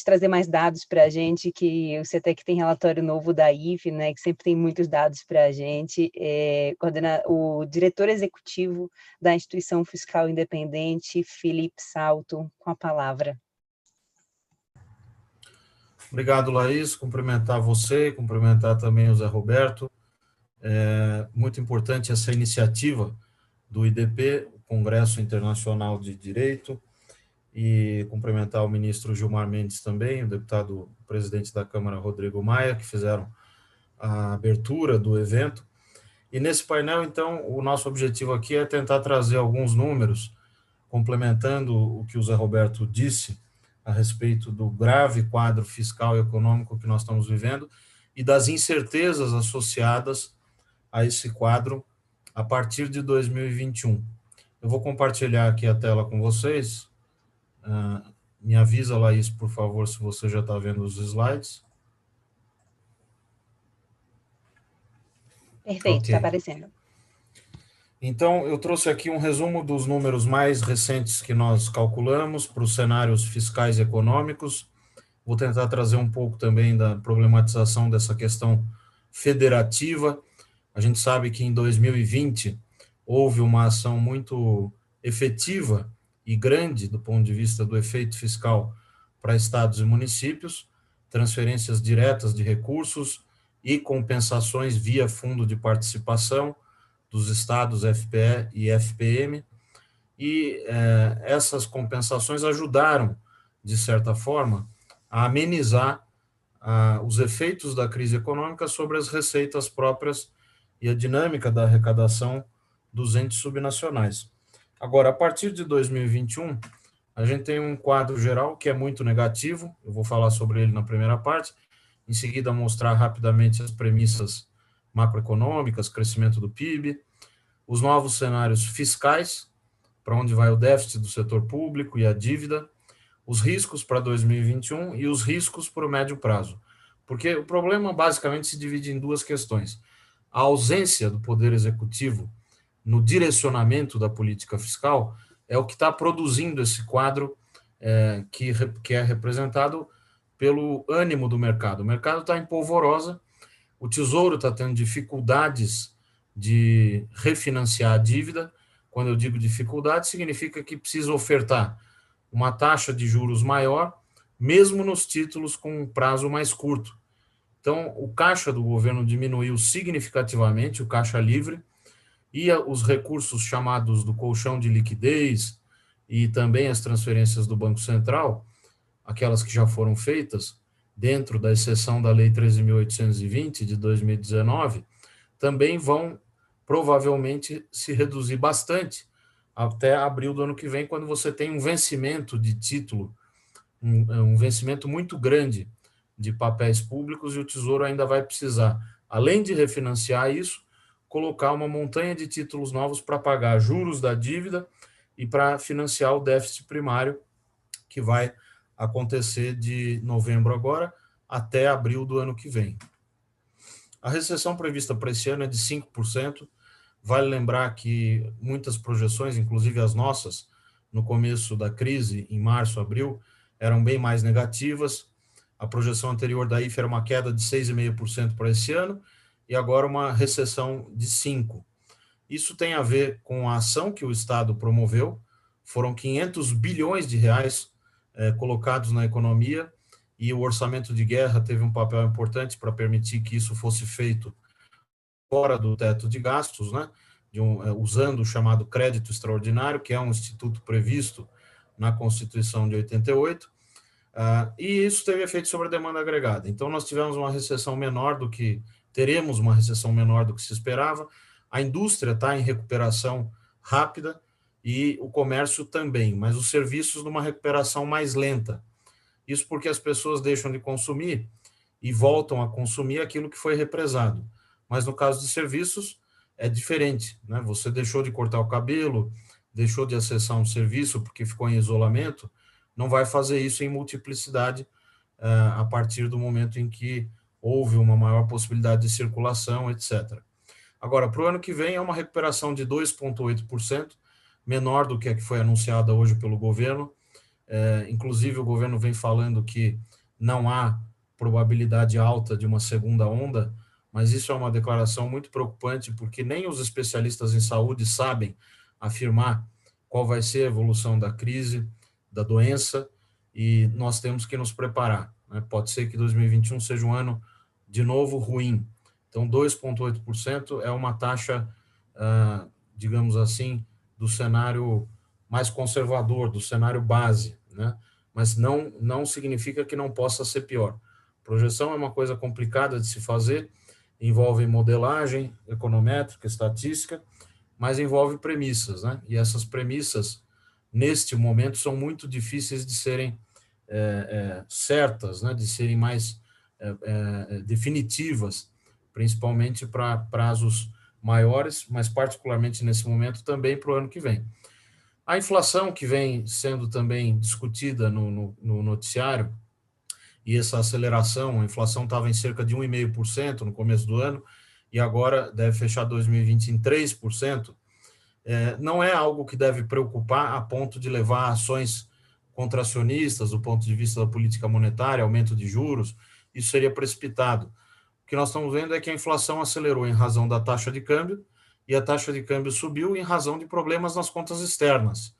Speaker 4: trazer mais dados para a gente, que eu sei até que tem relatório novo da IFE, né, que sempre tem muitos dados para a gente, o diretor executivo da Instituição Fiscal Independente, Felipe Salto, com a palavra.
Speaker 6: Obrigado, Laís. Cumprimentar você, cumprimentar também o Zé Roberto. É muito importante essa iniciativa do IDP, o Congresso Internacional de Direito, e cumprimentar o ministro Gilmar Mendes também, o deputado presidente da Câmara, Rodrigo Maia, que fizeram a abertura do evento. E nesse painel, então, o nosso objetivo aqui é tentar trazer alguns números, complementando o que o Zé Roberto disse a respeito do grave quadro fiscal e econômico que nós estamos vivendo e das incertezas associadas a esse quadro a partir de 2021. Eu vou compartilhar aqui a tela com vocês. Me avisa, Laís, por favor, se você já está vendo os slides.
Speaker 4: Perfeito, está aparecendo.
Speaker 6: Então, eu trouxe aqui um resumo dos números mais recentes que nós calculamos para os cenários fiscais e econômicos. Vou tentar trazer um pouco também da problematização dessa questão federativa. A gente sabe que em 2020 houve uma ação muito efetiva e grande do ponto de vista do efeito fiscal para estados e municípios, transferências diretas de recursos e compensações via fundo de participação dos estados FPE e FPM, e essas compensações ajudaram, de certa forma, a amenizar os efeitos da crise econômica sobre as receitas próprias e a dinâmica da arrecadação dos entes subnacionais. Agora, a partir de 2021, a gente tem um quadro geral que é muito negativo, eu vou falar sobre ele na primeira parte, em seguida mostrar rapidamente as premissas macroeconômicas, crescimento do PIB, os novos cenários fiscais, para onde vai o déficit do setor público e a dívida, os riscos para 2021 e os riscos para o médio prazo. Porque o problema basicamente se divide em duas questões. A ausência do Poder Executivo no direcionamento da política fiscal é o que está produzindo esse quadro que é representado pelo ânimo do mercado. O mercado está em polvorosa, o Tesouro está tendo dificuldades de refinanciar a dívida. Quando eu digo dificuldade, significa que precisa ofertar uma taxa de juros maior, mesmo nos títulos com um prazo mais curto. Então, o caixa do governo diminuiu significativamente, o caixa livre, e os recursos chamados do colchão de liquidez e também as transferências do Banco Central, aquelas que já foram feitas, dentro da exceção da Lei 13.820 de 2019, também vão provavelmente se reduzir bastante até abril do ano que vem, quando você tem um vencimento de título, um vencimento muito grande de papéis públicos, e o Tesouro ainda vai precisar, além de refinanciar isso, colocar uma montanha de títulos novos para pagar juros da dívida e para financiar o déficit primário, que vai acontecer de novembro agora até abril do ano que vem. A recessão prevista para esse ano é de 5%. Vale lembrar que muitas projeções, inclusive as nossas, no começo da crise, em março, abril, eram bem mais negativas. A projeção anterior da IFE era uma queda de 6,5% para esse ano, e agora uma recessão de 5%. Isso tem a ver com a ação que o Estado promoveu. Foram 500 bilhões de reais colocados na economia, e o orçamento de guerra teve um papel importante para permitir que isso fosse feito fora do teto de gastos, né? Usando o chamado crédito extraordinário, que é um instituto previsto na Constituição de 88, e isso teve efeito sobre a demanda agregada. Então, nós tivemos uma recessão menor do que, teremos uma recessão menor do que se esperava, a indústria está em recuperação rápida e o comércio também, mas os serviços numa recuperação mais lenta. Isso porque as pessoas deixam de consumir e voltam a consumir aquilo que foi represado. Mas no caso de serviços, é diferente, né? Você deixou de cortar o cabelo, deixou de acessar um serviço porque ficou em isolamento, não vai fazer isso em multiplicidade a partir do momento em que houve uma maior possibilidade de circulação, etc. Agora, para o ano que vem, é uma recuperação de 2,8%, menor do que a que foi anunciada hoje pelo governo. Inclusive, o governo vem falando que não há probabilidade alta de uma segunda onda, mas isso é uma declaração muito preocupante, porque nem os especialistas em saúde sabem afirmar qual vai ser a evolução da crise, da doença, e nós temos que nos preparar, né? Pode ser que 2021 seja um ano, de novo, ruim. Então, 2,8% é uma taxa, digamos assim, do cenário mais conservador, do cenário base, né? Mas não significa que não possa ser pior. Projeção é uma coisa complicada de se fazer, envolve modelagem econométrica, estatística, mas envolve premissas, né? E essas premissas, neste momento, são muito difíceis de serem certas, né? De serem mais definitivas, principalmente para prazos maiores, mas particularmente nesse momento também para o ano que vem. A inflação, que vem sendo também discutida no noticiário, e essa aceleração, a inflação estava em cerca de 1,5% no começo do ano, e agora deve fechar 2020 em 3%, não é algo que deve preocupar a ponto de levar ações contracionistas do ponto de vista da política monetária, aumento de juros. Isso seria precipitado. O que nós estamos vendo é que a inflação acelerou em razão da taxa de câmbio, e a taxa de câmbio subiu em razão de problemas nas contas externas.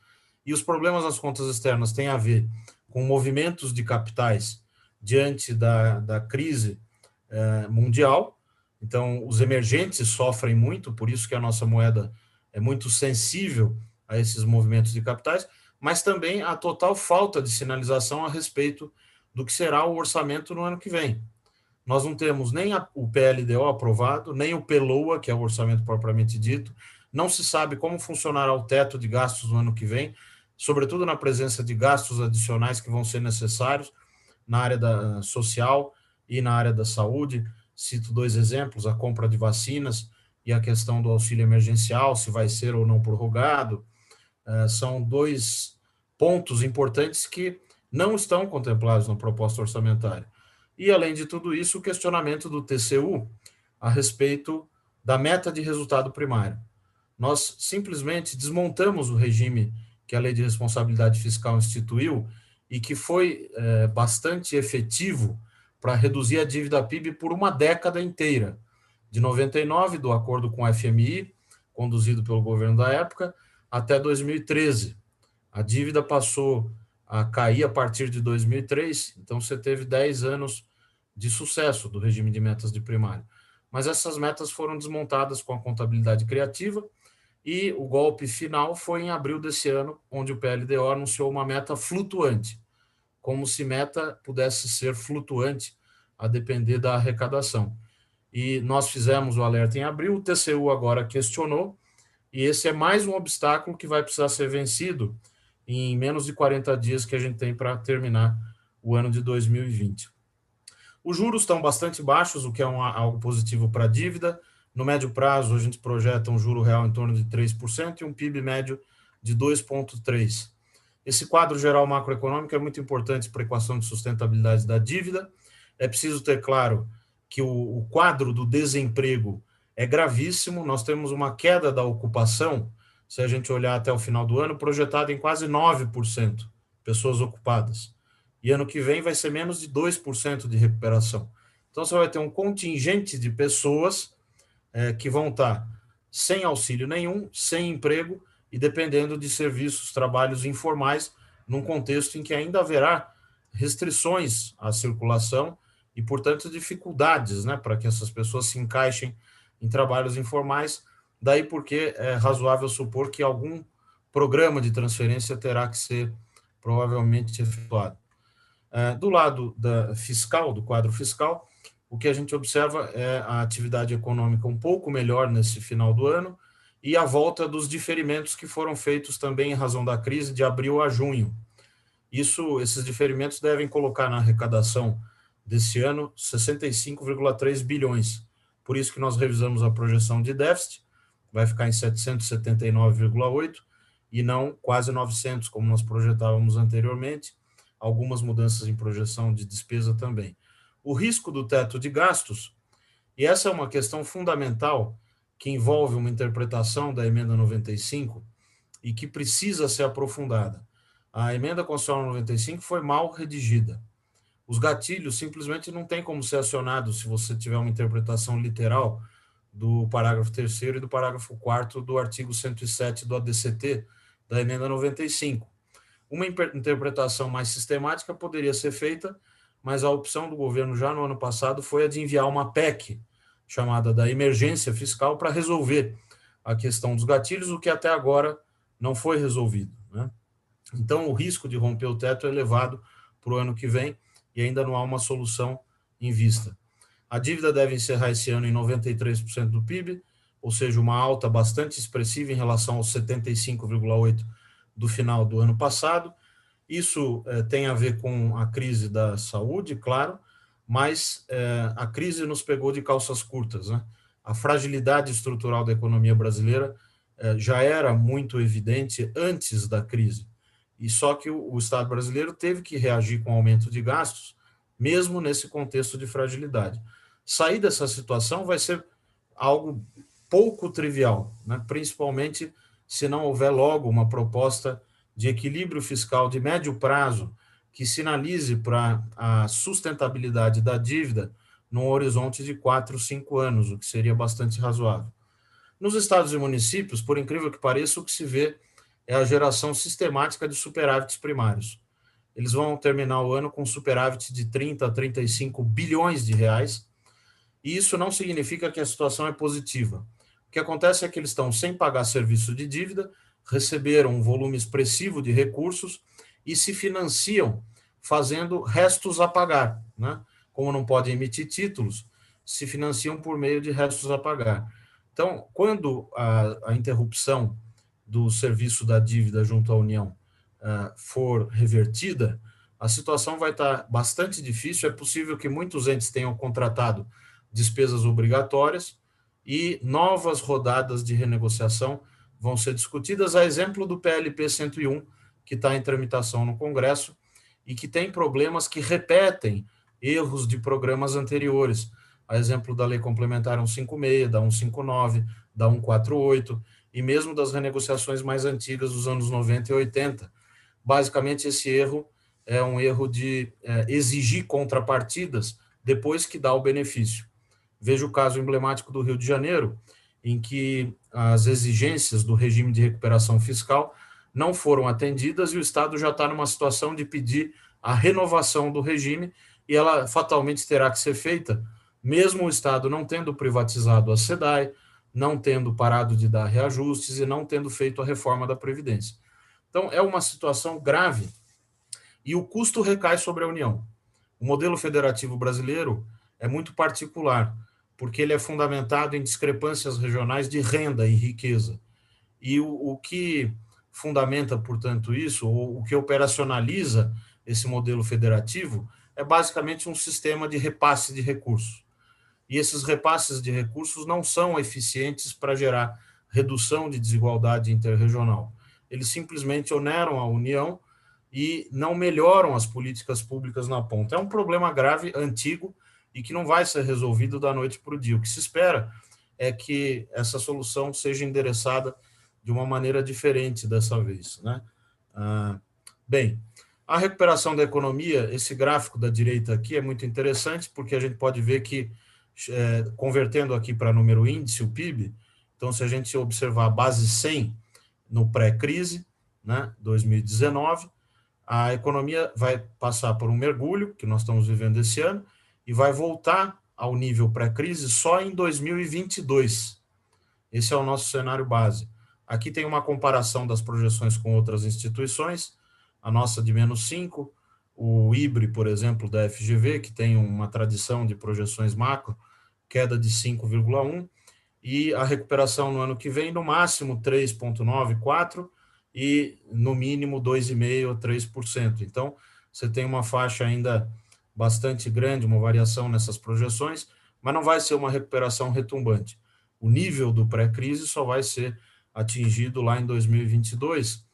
Speaker 6: E os problemas nas contas externas têm a ver com movimentos de capitais diante da crise mundial. Então, os emergentes sofrem muito, por isso que a nossa moeda é muito sensível a esses movimentos de capitais, mas também a total falta de sinalização a respeito do que será o orçamento no ano que vem. Nós não temos nem o PLDO aprovado, nem o PELOA, que é o orçamento propriamente dito. Não se sabe como funcionará o teto de gastos no ano que vem, sobretudo na presença de gastos adicionais que vão ser necessários na área social e na área da saúde. Cito 2 exemplos, a compra de vacinas e a questão do auxílio emergencial, se vai ser ou não prorrogado. São 2 pontos importantes que não estão contemplados na proposta orçamentária. E, além de tudo isso, o questionamento do TCU a respeito da meta de resultado primário. Nós simplesmente desmontamos o regime que a Lei de Responsabilidade Fiscal instituiu e que foi bastante efetivo para reduzir a dívida PIB por uma década inteira, de 99, do acordo com o FMI, conduzido pelo governo da época, até 2013. A dívida passou a cair a partir de 2003, então você teve 10 anos de sucesso do regime de metas de primário. Mas essas metas foram desmontadas com a contabilidade criativa, e o golpe final foi em abril desse ano, onde o PLDO anunciou uma meta flutuante, como se meta pudesse ser flutuante a depender da arrecadação. E nós fizemos o alerta em abril, o TCU agora questionou, e esse é mais um obstáculo que vai precisar ser vencido em menos de 40 dias que a gente tem para terminar o ano de 2020. Os juros estão bastante baixos, o que é algo positivo para a dívida. No médio prazo, a gente projeta um juro real em torno de 3% e um PIB médio de 2,3%. Esse quadro geral macroeconômico é muito importante para a equação de sustentabilidade da dívida. É preciso ter claro que o quadro do desemprego é gravíssimo. Nós temos uma queda da ocupação, se a gente olhar até o final do ano, projetada em quase 9%, pessoas ocupadas. E ano que vem vai ser menos de 2% de recuperação. Então, você vai ter um contingente de pessoas que vão estar sem auxílio nenhum, sem emprego e dependendo de serviços, trabalhos informais, num contexto em que ainda haverá restrições à circulação e, portanto, dificuldades, né, para que essas pessoas se encaixem em trabalhos informais. Daí porque é razoável supor que algum programa de transferência terá que ser provavelmente efetuado. Do lado fiscal, do quadro fiscal, o que a gente observa é a atividade econômica um pouco melhor nesse final do ano e a volta dos diferimentos que foram feitos também em razão da crise de abril a junho. Esses diferimentos devem colocar na arrecadação desse ano 65,3 bilhões. Por isso que nós revisamos a projeção de déficit, vai ficar em 779,8 e não quase 900, como nós projetávamos anteriormente. Algumas mudanças em projeção de despesa também. o risco do teto de gastos, e essa é uma questão fundamental que envolve uma interpretação da emenda 95 e que precisa ser aprofundada. A emenda constitucional 95 foi mal redigida. Os gatilhos simplesmente não têm como ser acionados se você tiver uma interpretação literal do parágrafo 3º e do parágrafo 4º do artigo 107 do ADCT, da emenda 95. Uma interpretação mais sistemática poderia ser feita, mas a opção do governo já no ano passado foi a de enviar uma PEC, chamada da emergência fiscal, para resolver a questão dos gatilhos, o que até agora não foi resolvido, né? Então, o risco de romper o teto é elevado para o ano que vem e ainda não há uma solução em vista. A dívida deve encerrar esse ano em 93% do PIB, ou seja, uma alta bastante expressiva em relação aos 75,8% do final do ano passado. Isso tem a ver com a crise da saúde, claro, mas a crise nos pegou de calças curtas, né? A fragilidade estrutural da economia brasileira já era muito evidente antes da crise, e só que o Estado brasileiro teve que reagir com aumento de gastos, mesmo nesse contexto de fragilidade. Sair dessa situação vai ser algo pouco trivial, né? Principalmente se não houver logo uma proposta de equilíbrio fiscal de médio prazo que sinalize para a sustentabilidade da dívida num horizonte de 4, 5 anos, o que seria bastante razoável. Nos estados e municípios, por incrível que pareça, o que se vê é a geração sistemática de superávites primários. Eles vão terminar o ano com superávit de 30 a 35 bilhões de reais, e isso não significa que a situação é positiva. O que acontece é que eles estão sem pagar serviço de dívida, receberam um volume expressivo de recursos e se financiam fazendo restos a pagar, né? Como não podem emitir títulos, se financiam por meio de restos a pagar. Então, quando a interrupção do serviço da dívida junto à União for revertida, a situação vai estar bastante difícil. É possível que muitos entes tenham contratado despesas obrigatórias e novas rodadas de renegociação vão ser discutidas, a exemplo do PLP 101, que está em tramitação no Congresso e que tem problemas que repetem erros de programas anteriores, a exemplo da Lei Complementar 156, da 159, da 148, e mesmo das renegociações mais antigas dos anos 90 e 80. Basicamente, esse erro é um erro de exigir contrapartidas depois que dá o benefício. Veja o caso emblemático do Rio de Janeiro, em que as exigências do regime de recuperação fiscal não foram atendidas e o Estado já está numa situação de pedir a renovação do regime, e ela fatalmente terá que ser feita, mesmo o Estado não tendo privatizado a SEDAI, não tendo parado de dar reajustes e não tendo feito a reforma da Previdência. Então, é uma situação grave e o custo recai sobre a União. O modelo federativo brasileiro é muito particular, porque ele é fundamentado em discrepâncias regionais de renda e riqueza. E o que fundamenta, portanto, isso, ou o que operacionaliza esse modelo federativo, é basicamente um sistema de repasse de recursos. E esses repasses de recursos não são eficientes para gerar redução de desigualdade interregional. Eles simplesmente oneram a União e não melhoram as políticas públicas na ponta. É um problema grave, antigo, e que não vai ser resolvido da noite para o dia. O que se espera é que essa solução seja endereçada de uma maneira diferente dessa vez, né? Bem, a recuperação da economia, esse gráfico da direita aqui é muito interessante, porque a gente pode ver que, convertendo aqui para número índice, o PIB, então se a gente observar a base 100 no pré-crise, né, 2019, a economia vai passar por um mergulho, que nós estamos vivendo esse ano, e vai voltar ao nível pré-crise só em 2022. Esse é o nosso cenário base. Aqui tem uma comparação das projeções com outras instituições, a nossa de -5, o IBRE, por exemplo, da FGV, que tem uma tradição de projeções macro, queda de 5,1, e a recuperação no ano que vem, no máximo 3,9%, 4%, e no mínimo 2,5% a 3%. Então, você tem uma faixa ainda bastante grande, uma variação nessas projeções, mas não vai ser uma recuperação retumbante. O nível do pré-crise só vai ser atingido lá em 2022.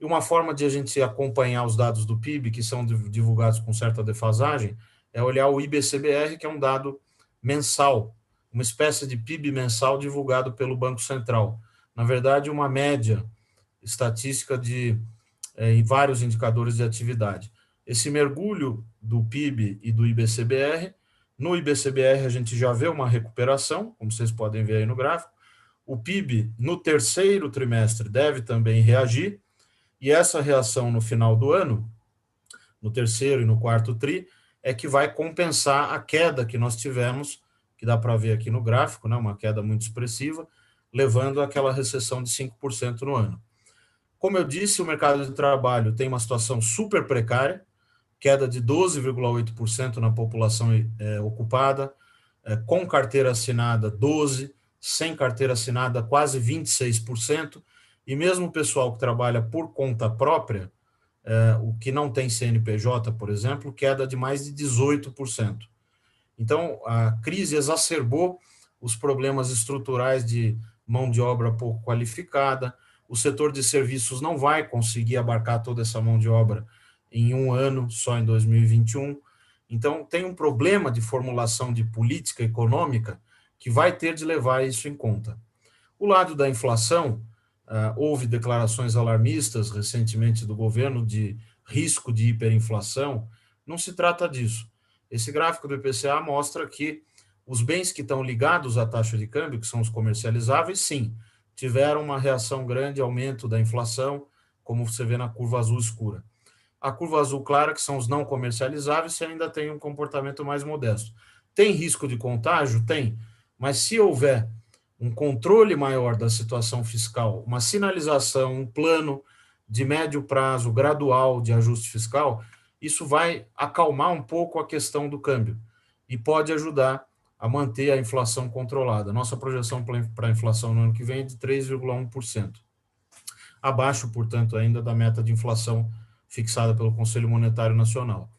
Speaker 6: E uma forma de a gente acompanhar os dados do PIB, que são divulgados com certa defasagem, é olhar o IBCBR, que é um dado mensal, uma espécie de PIB mensal divulgado pelo Banco Central. Na verdade, uma média estatística em vários indicadores de atividade. Esse mergulho do PIB e do IBCBR, no IBCBR a gente já vê uma recuperação, como vocês podem ver aí no gráfico. O PIB no terceiro trimestre deve também reagir, e essa reação no final do ano, no terceiro e no quarto tri, é que vai compensar a queda que nós tivemos, que dá para ver aqui no gráfico, né, uma queda muito expressiva, levando àquela recessão de 5% no ano. Como eu disse, o mercado de trabalho tem uma situação super precária, queda de 12,8% na população ocupada, com carteira assinada 12%, sem carteira assinada quase 26%, e mesmo o pessoal que trabalha por conta própria, o que não tem CNPJ, por exemplo, queda de mais de 18%. Então, a crise exacerbou os problemas estruturais de mão de obra pouco qualificada. O setor de serviços não vai conseguir abarcar toda essa mão de obra em um ano, só em 2021. Então, tem um problema de formulação de política econômica que vai ter de levar isso em conta. O lado da inflação, houve declarações alarmistas recentemente do governo de risco de hiperinflação. Não se trata disso. Esse gráfico do IPCA mostra que os bens que estão ligados à taxa de câmbio, que são os comercializáveis, sim, tiveram uma reação grande, aumento da inflação, como você vê na curva azul escura. A curva azul clara, que são os não comercializáveis, você ainda tem um comportamento mais modesto. Tem risco de contágio? Tem, mas se houver um controle maior da situação fiscal, uma sinalização, um plano de médio prazo gradual de ajuste fiscal, isso vai acalmar um pouco a questão do câmbio e pode ajudar a manter a inflação controlada. Nossa projeção para a inflação no ano que vem é de 3,1%. Abaixo, portanto, ainda da meta de inflação fixada pelo Conselho Monetário Nacional.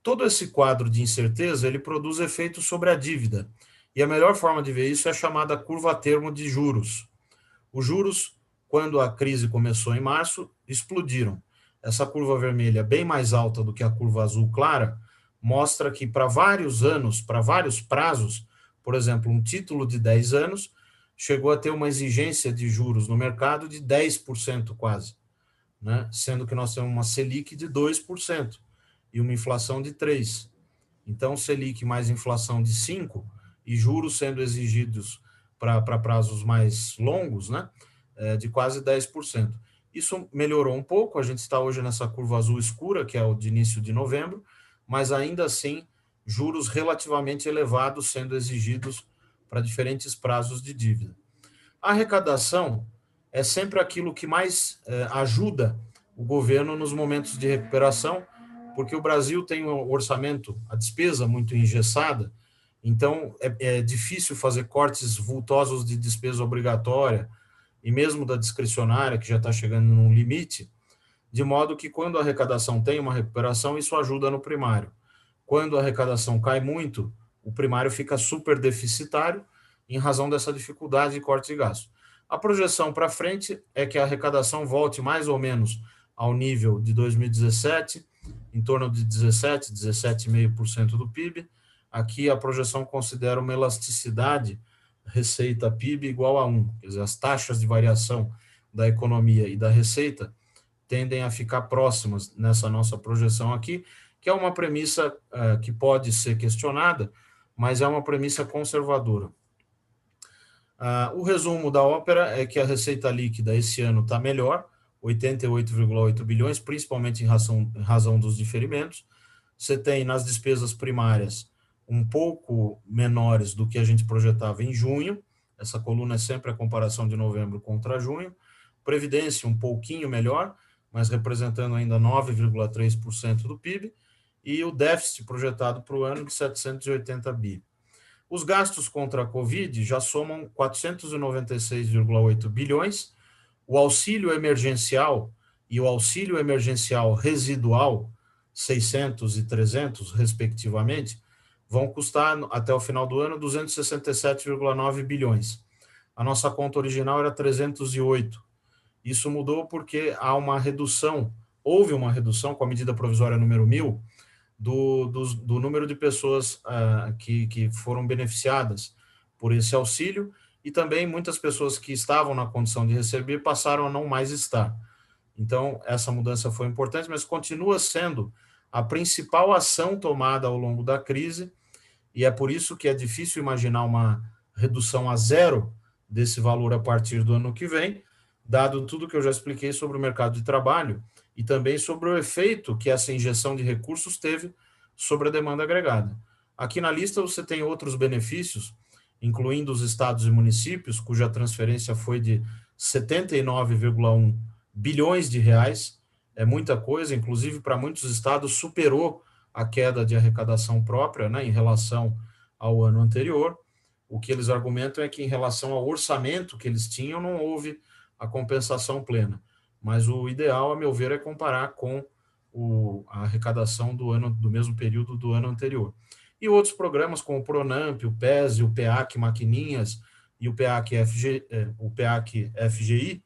Speaker 6: Todo esse quadro de incerteza, ele produz efeitos sobre a dívida. E a melhor forma de ver isso é a chamada curva a termo de juros. Os juros, quando a crise começou em março, explodiram. Essa curva vermelha, bem mais alta do que a curva azul clara, mostra que para vários anos, para vários prazos, por exemplo, um título de 10 anos, chegou a ter uma exigência de juros no mercado de 10% quase, né? Sendo que nós temos uma Selic de 2% e uma inflação de 3%. Então, Selic mais inflação de 5% e juros sendo exigidos para prazos mais longos, né? De quase 10%. Isso melhorou um pouco, a gente está hoje nessa curva azul escura, que é o de início de novembro, mas ainda assim, juros relativamente elevados sendo exigidos para diferentes prazos de dívida. A arrecadação é sempre aquilo que mais ajuda o governo nos momentos de recuperação, porque o Brasil tem um orçamento, a despesa muito engessada, então é difícil fazer cortes vultosos de despesa obrigatória, e mesmo da discricionária, que já está chegando num limite, de modo que quando a arrecadação tem uma recuperação, isso ajuda no primário. Quando a arrecadação cai muito, o primário fica super deficitário em razão dessa dificuldade de corte de gasto. A projeção para frente é que a arrecadação volte mais ou menos ao nível de 2017, em torno de 17, 17,5% do PIB. Aqui a projeção considera uma elasticidade receita PIB igual a 1, quer dizer, as taxas de variação da economia e da receita tendem a ficar próximas nessa nossa projeção aqui, que é uma premissa que pode ser questionada, mas é uma premissa conservadora. O resumo da ópera é que a receita líquida esse ano está melhor, 88,8 bilhões, principalmente em razão dos diferimentos. Você tem nas despesas primárias um pouco menores do que a gente projetava em junho, essa coluna é sempre a comparação de novembro contra junho, previdência um pouquinho melhor, mas representando ainda 9,3% do PIB, e o déficit projetado para o ano de 780 bi. Os gastos contra a Covid já somam 496,8 bilhões, o auxílio emergencial e o auxílio emergencial residual, 600 e 300, respectivamente, vão custar, até o final do ano, 267,9 bilhões. A nossa conta original era 308. Isso mudou porque há uma redução, houve uma redução com a medida provisória número 1000, do número de pessoas que foram beneficiadas por esse auxílio, e também muitas pessoas que estavam na condição de receber passaram a não mais estar. Então, essa mudança foi importante, mas continua sendo a principal ação tomada ao longo da crise, e é por isso que é difícil imaginar uma redução a zero desse valor a partir do ano que vem, dado tudo que eu já expliquei sobre o mercado de trabalho e também sobre o efeito que essa injeção de recursos teve sobre a demanda agregada. Aqui na lista você tem outros benefícios, incluindo os estados e municípios, cuja transferência foi de 79,1 bilhões de reais, é muita coisa, inclusive para muitos estados superou a queda de arrecadação própria, né, em relação ao ano anterior. O que eles argumentam é que em relação ao orçamento que eles tinham, não houve a compensação plena. Mas o ideal, a meu ver, é comparar com a arrecadação do mesmo período do ano anterior. E outros programas como o Pronamp, o PES, o PEAC Maquininhas e o PEAC FGI,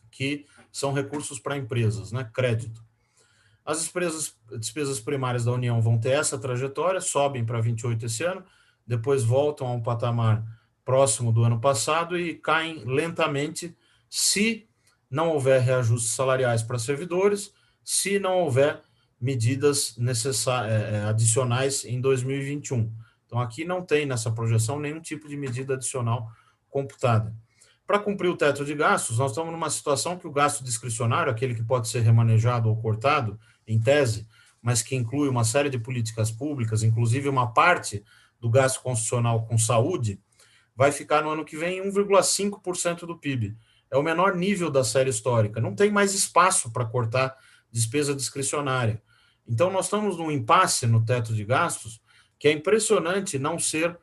Speaker 6: que são recursos para empresas, né, crédito. As despesas primárias da União vão ter essa trajetória, sobem para 28 esse ano, depois voltam a um patamar próximo do ano passado e caem lentamente se não houver reajustes salariais para servidores, se não houver medidas adicionais em 2021. Então, aqui não tem nessa projeção nenhum tipo de medida adicional computada. Para cumprir o teto de gastos, nós estamos numa situação que o gasto discricionário, aquele que pode ser remanejado ou cortado, em tese, mas que inclui uma série de políticas públicas, inclusive uma parte do gasto constitucional com saúde, vai ficar no ano que vem em 1,5% do PIB. É o menor nível da série histórica. Não tem mais espaço para cortar despesa discricionária. Então, nós estamos num impasse no teto de gastos que é impressionante não ser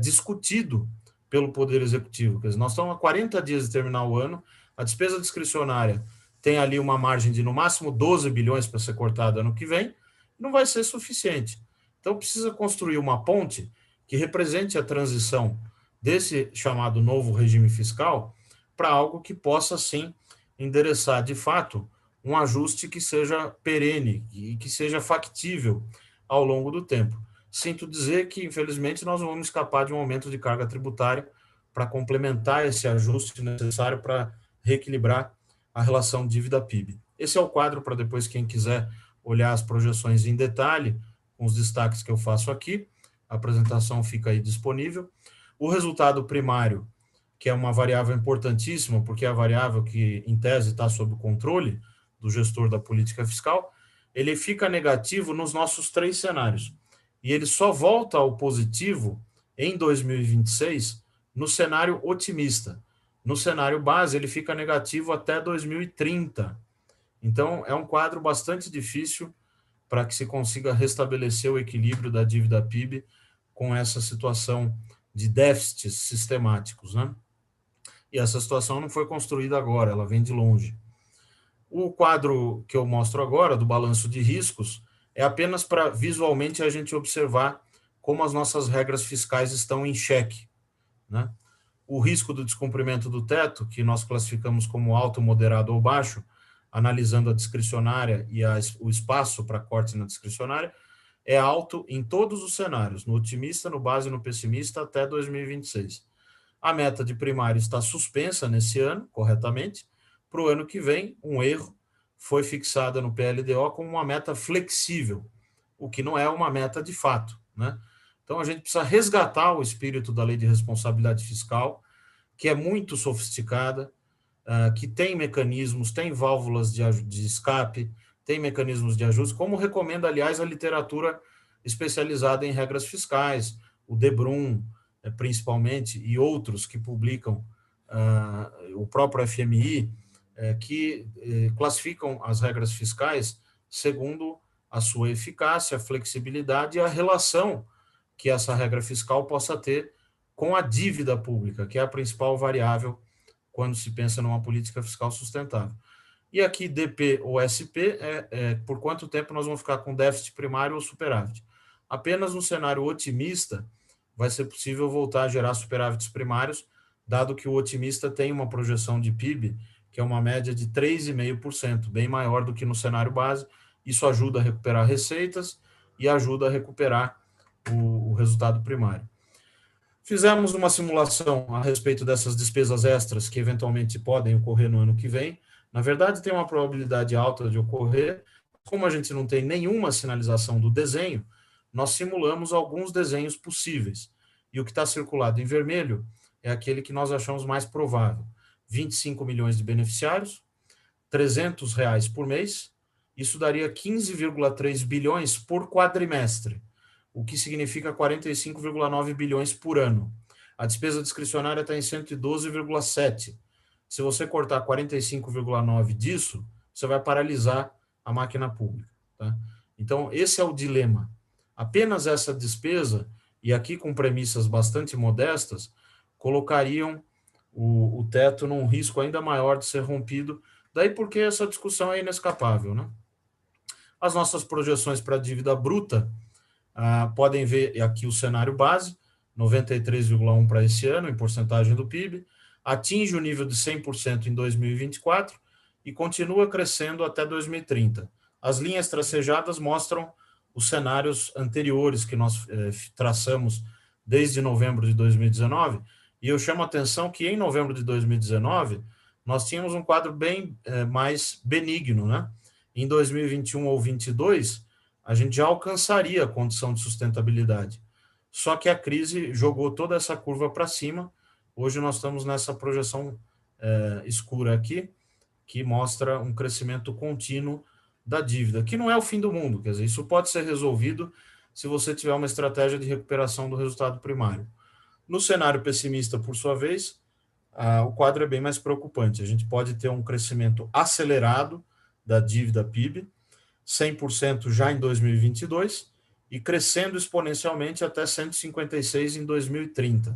Speaker 6: discutido pelo Poder Executivo. Quer dizer, nós estamos a 40 dias de terminar o ano, a despesa discricionária tem ali uma margem de, no máximo, 12 bilhões para ser cortada ano que vem, não vai ser suficiente. Então, precisa construir uma ponte que represente a transição desse chamado novo regime fiscal para algo que possa, sim, endereçar, de fato, um ajuste que seja perene e que seja factível ao longo do tempo. Sinto dizer que, infelizmente, nós não vamos escapar de um aumento de carga tributária para complementar esse ajuste necessário para reequilibrar a relação dívida-PIB. Esse é o quadro para depois quem quiser olhar as projeções em detalhe, com os destaques que eu faço aqui. A apresentação fica aí disponível. O resultado primário, que é uma variável importantíssima, porque é a variável que, em tese, está sob o controle do gestor da política fiscal, ele fica negativo nos nossos 3 cenários. E ele só volta ao positivo em 2026 no cenário otimista. No cenário base, ele fica negativo até 2030. Então, é um quadro bastante difícil para que se consiga restabelecer o equilíbrio da dívida PIB com essa situação de déficits sistemáticos, né? E essa situação não foi construída agora, ela vem de longe. O quadro que eu mostro agora, do balanço de riscos, é apenas para visualmente a gente observar como as nossas regras fiscais estão em xeque, né? O risco do descumprimento do teto, que nós classificamos como alto, moderado ou baixo, analisando a discricionária e o espaço para corte na discricionária, é alto em todos os cenários, no otimista, no base e no pessimista, até 2026. A meta de primário está suspensa nesse ano, corretamente. Para o ano que vem, um erro foi fixada no PLDO como uma meta flexível, o que não é uma meta de fato, né? Então, a gente precisa resgatar o espírito da Lei de Responsabilidade Fiscal, que é muito sofisticada, que tem mecanismos, tem válvulas de escape, tem mecanismos de ajuste, como recomenda, aliás, a literatura especializada em regras fiscais, o Debrum, principalmente, e outros que publicam, o próprio FMI, que classificam as regras fiscais segundo a sua eficácia, flexibilidade e a relação que essa regra fiscal possa ter com a dívida pública, que é a principal variável quando se pensa numa política fiscal sustentável. E aqui, DP ou SP, por quanto tempo nós vamos ficar com déficit primário ou superávit. Apenas no cenário otimista vai ser possível voltar a gerar superávites primários, dado que o otimista tem uma projeção de PIB, que é uma média de 3,5%, bem maior do que no cenário base. Isso ajuda a recuperar receitas, e ajuda a recuperar o resultado primário. Fizemos uma simulação a respeito dessas despesas extras que eventualmente podem ocorrer no ano que vem. Na verdade, tem uma probabilidade alta de ocorrer. Como a gente não tem nenhuma sinalização do desenho, nós simulamos alguns desenhos possíveis. E o que está circulado em vermelho é aquele que nós achamos mais provável. 25 milhões de beneficiários, R$300 por mês, isso daria 15,3 bilhões por quadrimestre, o que significa 45,9 bilhões por ano. A despesa discricionária está em 112,7. Se você cortar 45,9 disso, você vai paralisar a máquina pública. Tá? Então, esse é o dilema. Apenas essa despesa, e aqui com premissas bastante modestas, colocariam o teto num risco ainda maior de ser rompido, daí porque essa discussão é inescapável. Né? As nossas projeções para a dívida bruta, podem ver aqui o cenário base, 93,1% para esse ano, em porcentagem do PIB, atinge o nível de 100% em 2024 e continua crescendo até 2030. As linhas tracejadas mostram os cenários anteriores que nós traçamos desde novembro de 2019, e eu chamo a atenção que em novembro de 2019 nós tínhamos um quadro bem mais benigno, né? Em 2021 ou 2022, a gente já alcançaria a condição de sustentabilidade. Só que a crise jogou toda essa curva para cima. Hoje nós estamos nessa projeção escura aqui, que mostra um crescimento contínuo da dívida, que não é o fim do mundo. Quer dizer, isso pode ser resolvido se você tiver uma estratégia de recuperação do resultado primário. No cenário pessimista, por sua vez, o quadro é bem mais preocupante. A gente pode ter um crescimento acelerado da dívida PIB, 100% já em 2022 e crescendo exponencialmente até 156% em 2030.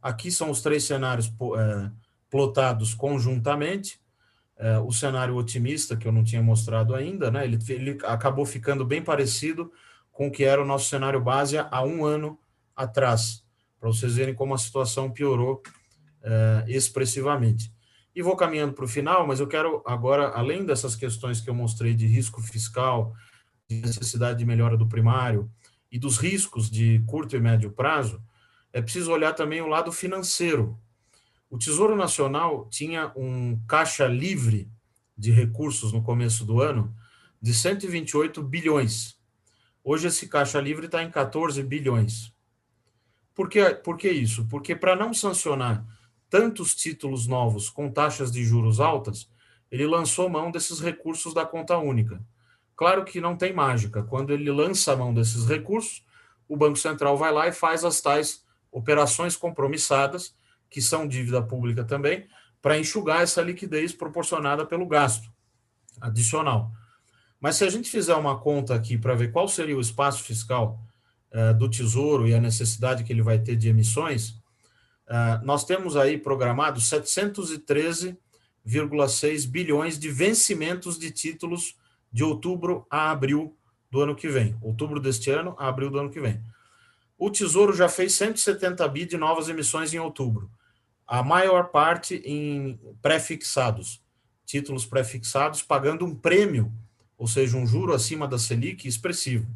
Speaker 6: Aqui são os três cenários plotados conjuntamente. O cenário otimista, que eu não tinha mostrado ainda, né, ele acabou ficando bem parecido com o que era o nosso cenário base há um ano atrás, para vocês verem como a situação piorou expressivamente. E vou caminhando para o final, mas eu quero agora, além dessas questões que eu mostrei de risco fiscal, de necessidade de melhora do primário e dos riscos de curto e médio prazo, é preciso olhar também o lado financeiro. O Tesouro Nacional tinha um caixa livre de recursos no começo do ano de 128 bilhões. Hoje esse caixa livre está em 14 bilhões. Por que isso? Porque para não sancionar tantos títulos novos com taxas de juros altas, ele lançou mão desses recursos da conta única. Claro que não tem mágica. Quando ele lança a mão desses recursos, o Banco Central vai lá e faz as tais operações compromissadas, que são dívida pública também, para enxugar essa liquidez proporcionada pelo gasto adicional. Mas se a gente fizer uma conta aqui para ver qual seria o espaço fiscal do Tesouro e a necessidade que ele vai ter de emissões, nós temos aí programado 713,6 bilhões de vencimentos de títulos de outubro a abril do ano que vem. Outubro deste ano a abril do ano que vem. O Tesouro já fez 170 bi de novas emissões em outubro. A maior parte em pré-fixados, títulos pré-fixados, pagando um prêmio, ou seja, um juro acima da Selic expressivo.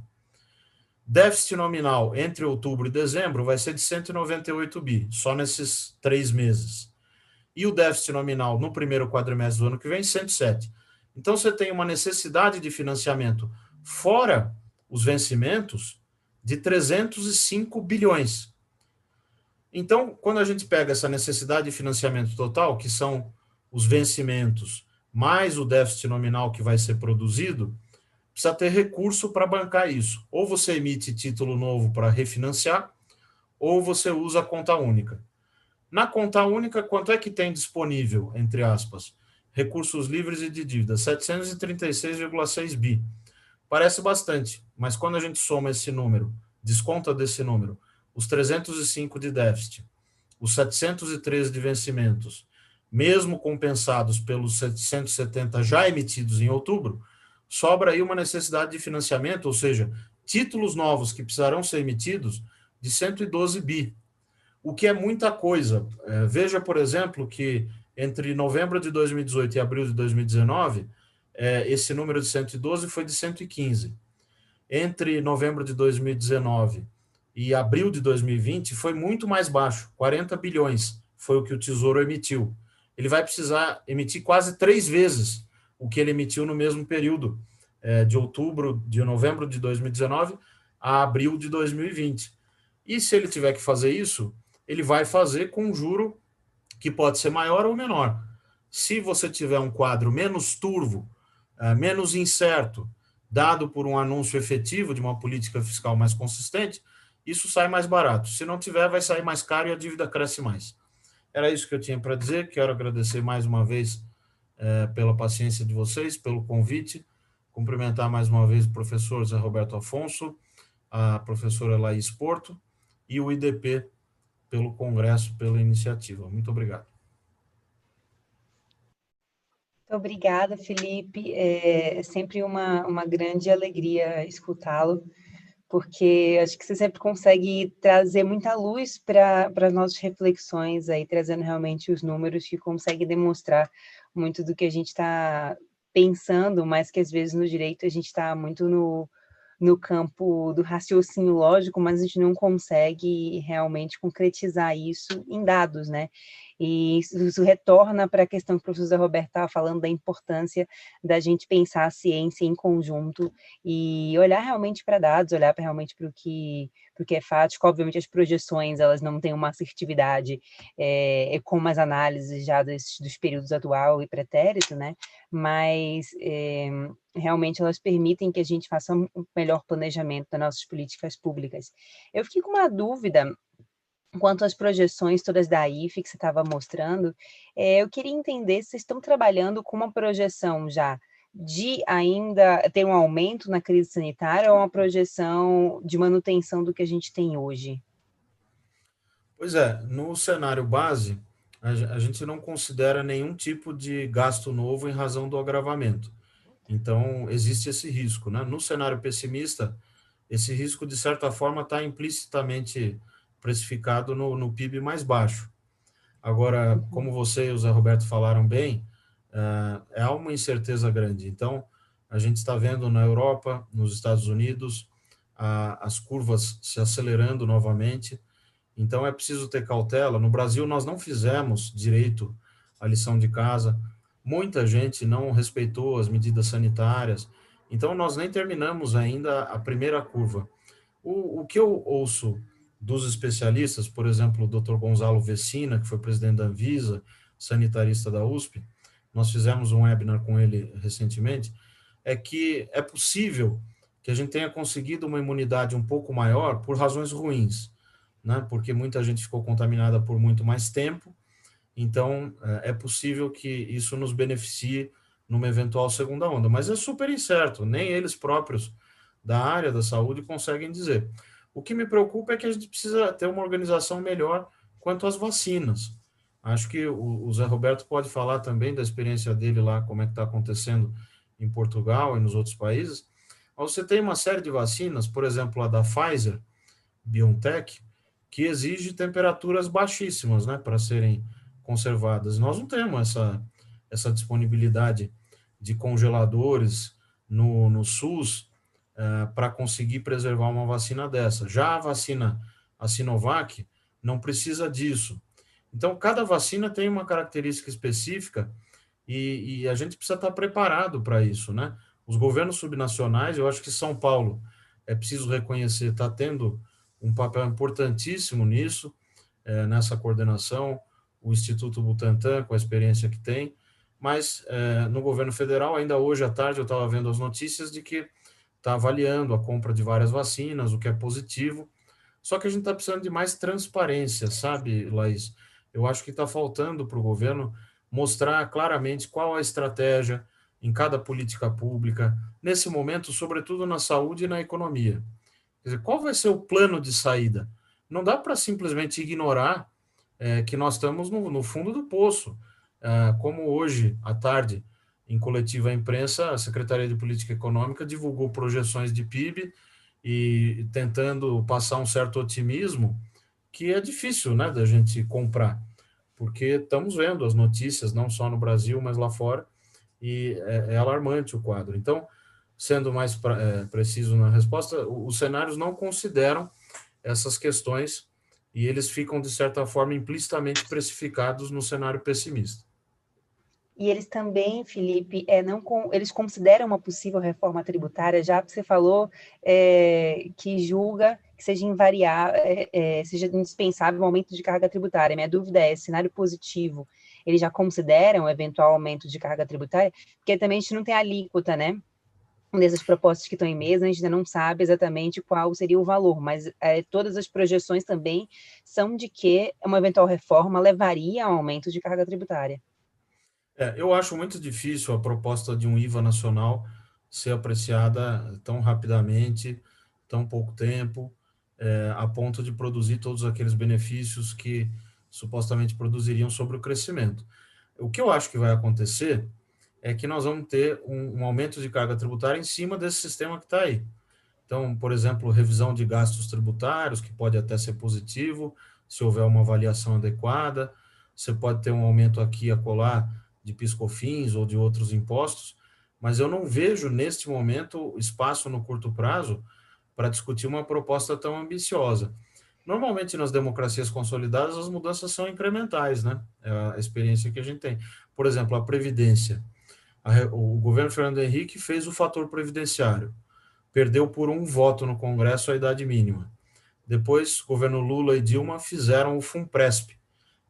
Speaker 6: Déficit nominal entre outubro e dezembro vai ser de 198 bi, só nesses 3 meses. E o déficit nominal no primeiro quadrimestre do ano que vem, 107. Então, você tem uma necessidade de financiamento fora os vencimentos de 305 bilhões. Então, quando a gente pega essa necessidade de financiamento total, que são os vencimentos, mais o déficit nominal que vai ser produzido, precisa ter recurso para bancar isso. Ou você emite título novo para refinanciar, ou você usa a conta única. Na conta única, quanto é que tem disponível, entre aspas, recursos livres e de dívida? 736,6 bi. Parece bastante, mas quando a gente soma esse número, desconta desse número, os 305 de déficit, os 713 de vencimentos, mesmo compensados pelos 770 já emitidos em outubro, sobra aí uma necessidade de financiamento, ou seja, títulos novos que precisarão ser emitidos de 112 bi, o que é muita coisa. Veja, por exemplo, que entre novembro de 2018 e abril de 2019, esse número de 112 foi de 115. entre novembro de 2019 e abril de 2020 foi muito mais baixo, 40 bilhões foi o que o Tesouro emitiu. Ele vai precisar emitir quase 3 vezes o que ele emitiu no mesmo período, de novembro de 2019 a abril de 2020. E se ele tiver que fazer isso, ele vai fazer com um juro que pode ser maior ou menor. Se você tiver um quadro menos turvo, menos incerto, dado por um anúncio efetivo de uma política fiscal mais consistente, isso sai mais barato. Se não tiver, vai sair mais caro e a dívida cresce mais. Era isso que eu tinha para dizer. Quero agradecer mais uma vez pela paciência de vocês, pelo convite. Cumprimentar mais uma vez o professor Zé Roberto Afonso, a professora Laís Porto e o IDP pelo congresso, pela iniciativa. Muito obrigado.
Speaker 4: Muito obrigada, Felipe. É sempre uma grande alegria escutá-lo, porque acho que você sempre consegue trazer muita luz para as nossas reflexões, aí, trazendo realmente os números que conseguem demonstrar muito do que a gente está pensando, mas que às vezes no direito a gente está muito no campo do raciocínio lógico, mas a gente não consegue realmente concretizar isso em dados, né? E isso retorna para a questão que o professor Roberto estava falando da importância da gente pensar a ciência em conjunto e olhar realmente para dados, olhar realmente para o que é fático. Obviamente as projeções elas não têm uma assertividade como as análises já dos períodos atual e pretérito, né? Mas realmente elas permitem que a gente faça um melhor planejamento das nossas políticas públicas. Eu fiquei com uma dúvida quanto às projeções todas da IFE que você estava mostrando. Eu queria entender se vocês estão trabalhando com uma projeção já de ainda ter um aumento na crise sanitária ou uma projeção de manutenção do que a gente tem hoje?
Speaker 6: Pois é, no cenário base, a gente não considera nenhum tipo de gasto novo em razão do agravamento. Então, existe esse risco, né? No cenário pessimista, esse risco, de certa forma, está implicitamente precificado no PIB mais baixo. Agora, como você e o Zé Roberto falaram bem, há uma incerteza grande. Então, a gente está vendo na Europa, nos Estados Unidos, as curvas se acelerando novamente. Então, é preciso ter cautela. No Brasil, nós não fizemos direito à lição de casa. Muita gente não respeitou as medidas sanitárias. Então, nós nem terminamos ainda a primeira curva. O que eu ouço dos especialistas, por exemplo, o Dr. Gonzalo Vecina, que foi presidente da Anvisa, sanitarista da USP, nós fizemos um webinar com ele recentemente, é que é possível que a gente tenha conseguido uma imunidade um pouco maior por razões ruins, né? Porque muita gente ficou contaminada por muito mais tempo, então é possível que isso nos beneficie numa eventual segunda onda, mas é super incerto, nem eles próprios da área da saúde conseguem dizer. O que me preocupa é que a gente precisa ter uma organização melhor quanto às vacinas. Acho que o Zé Roberto pode falar também da experiência dele lá, como é que está acontecendo em Portugal e nos outros países. Você tem uma série de vacinas, por exemplo, a da Pfizer, BioNTech, que exige temperaturas baixíssimas, né, para serem conservadas. Nós não temos essa disponibilidade de congeladores no SUS para conseguir preservar uma vacina dessa. Já a Sinovac, não precisa disso. Então, cada vacina tem uma característica específica e a gente precisa estar preparado para isso, né? Os governos subnacionais, eu acho que São Paulo, é preciso reconhecer, está tendo um papel importantíssimo nisso, nessa coordenação, o Instituto Butantan, com a experiência que tem, mas no governo federal, ainda hoje à tarde, eu estava vendo as notícias de que está avaliando a compra de várias vacinas, o que é positivo, só que a gente está precisando de mais transparência, sabe, Laís? Eu acho que está faltando para o governo mostrar claramente qual a estratégia em cada política pública, nesse momento, sobretudo na saúde e na economia. Quer dizer, qual vai ser o plano de saída? Não dá para simplesmente ignorar que nós estamos no fundo do poço. Como hoje, à tarde, em coletiva à imprensa, a Secretaria de Política Econômica divulgou projeções de PIB e tentando passar um certo otimismo que é difícil, né, da gente comprar, porque estamos vendo as notícias, não só no Brasil, mas lá fora, e é alarmante o quadro. Então, sendo mais preciso na resposta, os cenários não consideram essas questões e eles ficam, de certa forma, implicitamente precificados no cenário pessimista.
Speaker 4: E eles também, Felipe, eles consideram uma possível reforma tributária, já que você falou que julga que seja seja indispensável o aumento de carga tributária. Minha dúvida é, cenário positivo, eles já consideram eventual aumento de carga tributária? Porque também a gente não tem alíquota, né? Dessas propostas que estão em mesa, a gente ainda não sabe exatamente qual seria o valor, mas todas as projeções também são de que uma eventual reforma levaria a um aumento de carga tributária.
Speaker 6: Eu acho muito difícil a proposta de um IVA nacional ser apreciada tão rapidamente, tão pouco tempo, a ponto de produzir todos aqueles benefícios que supostamente produziriam sobre o crescimento. O que eu acho que vai acontecer é que nós vamos ter um aumento de carga tributária em cima desse sistema que está aí. Então, por exemplo, revisão de gastos tributários, que pode até ser positivo, se houver uma avaliação adequada. Você pode ter um aumento aqui e acolá de PIS/COFINS ou de outros impostos, mas eu não vejo, neste momento, espaço no curto prazo para discutir uma proposta tão ambiciosa. Normalmente, nas democracias consolidadas, as mudanças são incrementais, né? É a experiência que a gente tem. Por exemplo, a Previdência. O governo Fernando Henrique fez o fator previdenciário, perdeu por um voto no Congresso a idade mínima. Depois, o governo Lula e Dilma fizeram o FUNPRESP,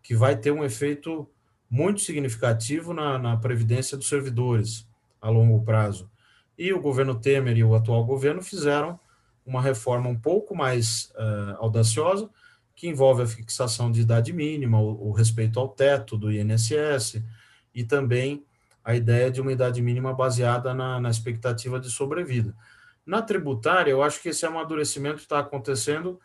Speaker 6: que vai ter um efeito muito significativo na previdência dos servidores a longo prazo. E o governo Temer e o atual governo fizeram uma reforma um pouco mais audaciosa, que envolve a fixação de idade mínima, o respeito ao teto do INSS e também a ideia de uma idade mínima baseada na expectativa de sobrevida. Na tributária, eu acho que esse amadurecimento está acontecendo,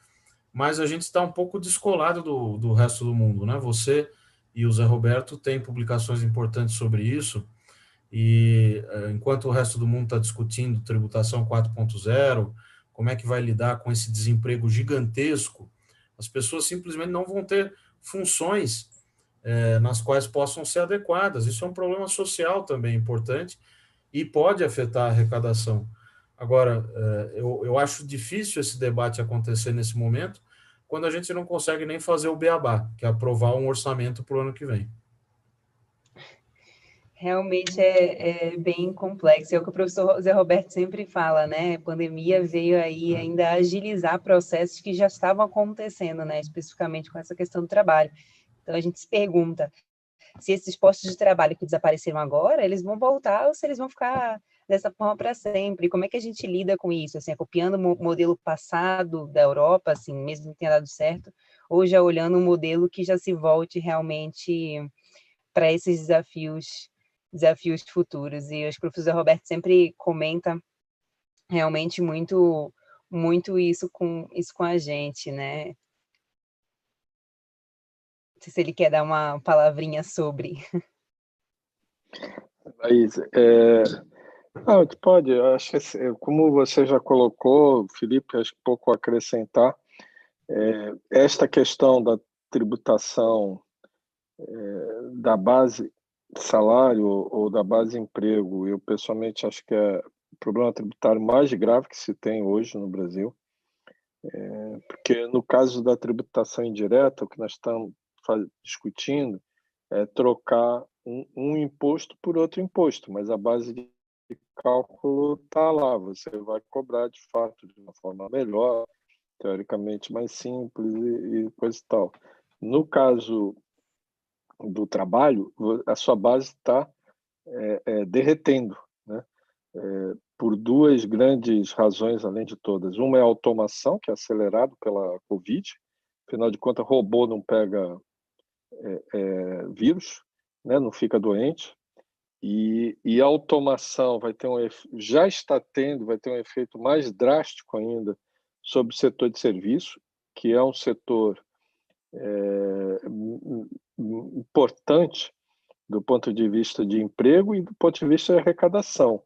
Speaker 6: mas a gente está um pouco descolado do resto do mundo, né? Você e o Zé Roberto têm publicações importantes sobre isso, e enquanto o resto do mundo está discutindo tributação 4.0, como é que vai lidar com esse desemprego gigantesco, as pessoas simplesmente não vão ter funções nas quais possam ser adequadas. Isso é um problema social também importante e pode afetar a arrecadação. Agora, eu acho difícil esse debate acontecer nesse momento, quando a gente não consegue nem fazer o beabá, que é aprovar um orçamento para o ano que vem.
Speaker 4: Realmente é bem complexo. É o que o professor Zé Roberto sempre fala, né? A pandemia veio aí ainda agilizar processos que já estavam acontecendo, né? Especificamente com essa questão do trabalho. Então, a gente se pergunta se esses postos de trabalho que desapareceram agora, eles vão voltar ou se eles vão ficar dessa forma para sempre. Como é que a gente lida com isso? Assim, copiando o modelo passado da Europa, assim, mesmo que tenha dado certo, ou já olhando um modelo que já se volte realmente para esses desafios futuros. E acho que o professor Roberto sempre comenta realmente muito isso com a gente, né? Não sei se ele quer dar uma palavrinha sobre.
Speaker 5: Laís, pode, acho que como você já colocou, Felipe, acho que pouco a acrescentar, esta questão da tributação da base salário ou da base emprego, eu pessoalmente acho que é o problema tributário mais grave que se tem hoje no Brasil, porque no caso da tributação indireta, o que nós estamos discutindo é trocar um imposto por outro imposto, mas a base de cálculo está lá, você vai cobrar de fato de uma forma melhor, teoricamente mais simples e coisa e tal. No caso do trabalho, a sua base está derretendo, né? Por duas grandes razões, além de todas. Uma é a automação, que é acelerado pela Covid, afinal de contas, robô não pega vírus, né? Não fica doente, e a automação vai ter já está tendo, vai ter um efeito mais drástico ainda sobre o setor de serviço, que é um setor importante do ponto de vista de emprego e do ponto de vista de arrecadação.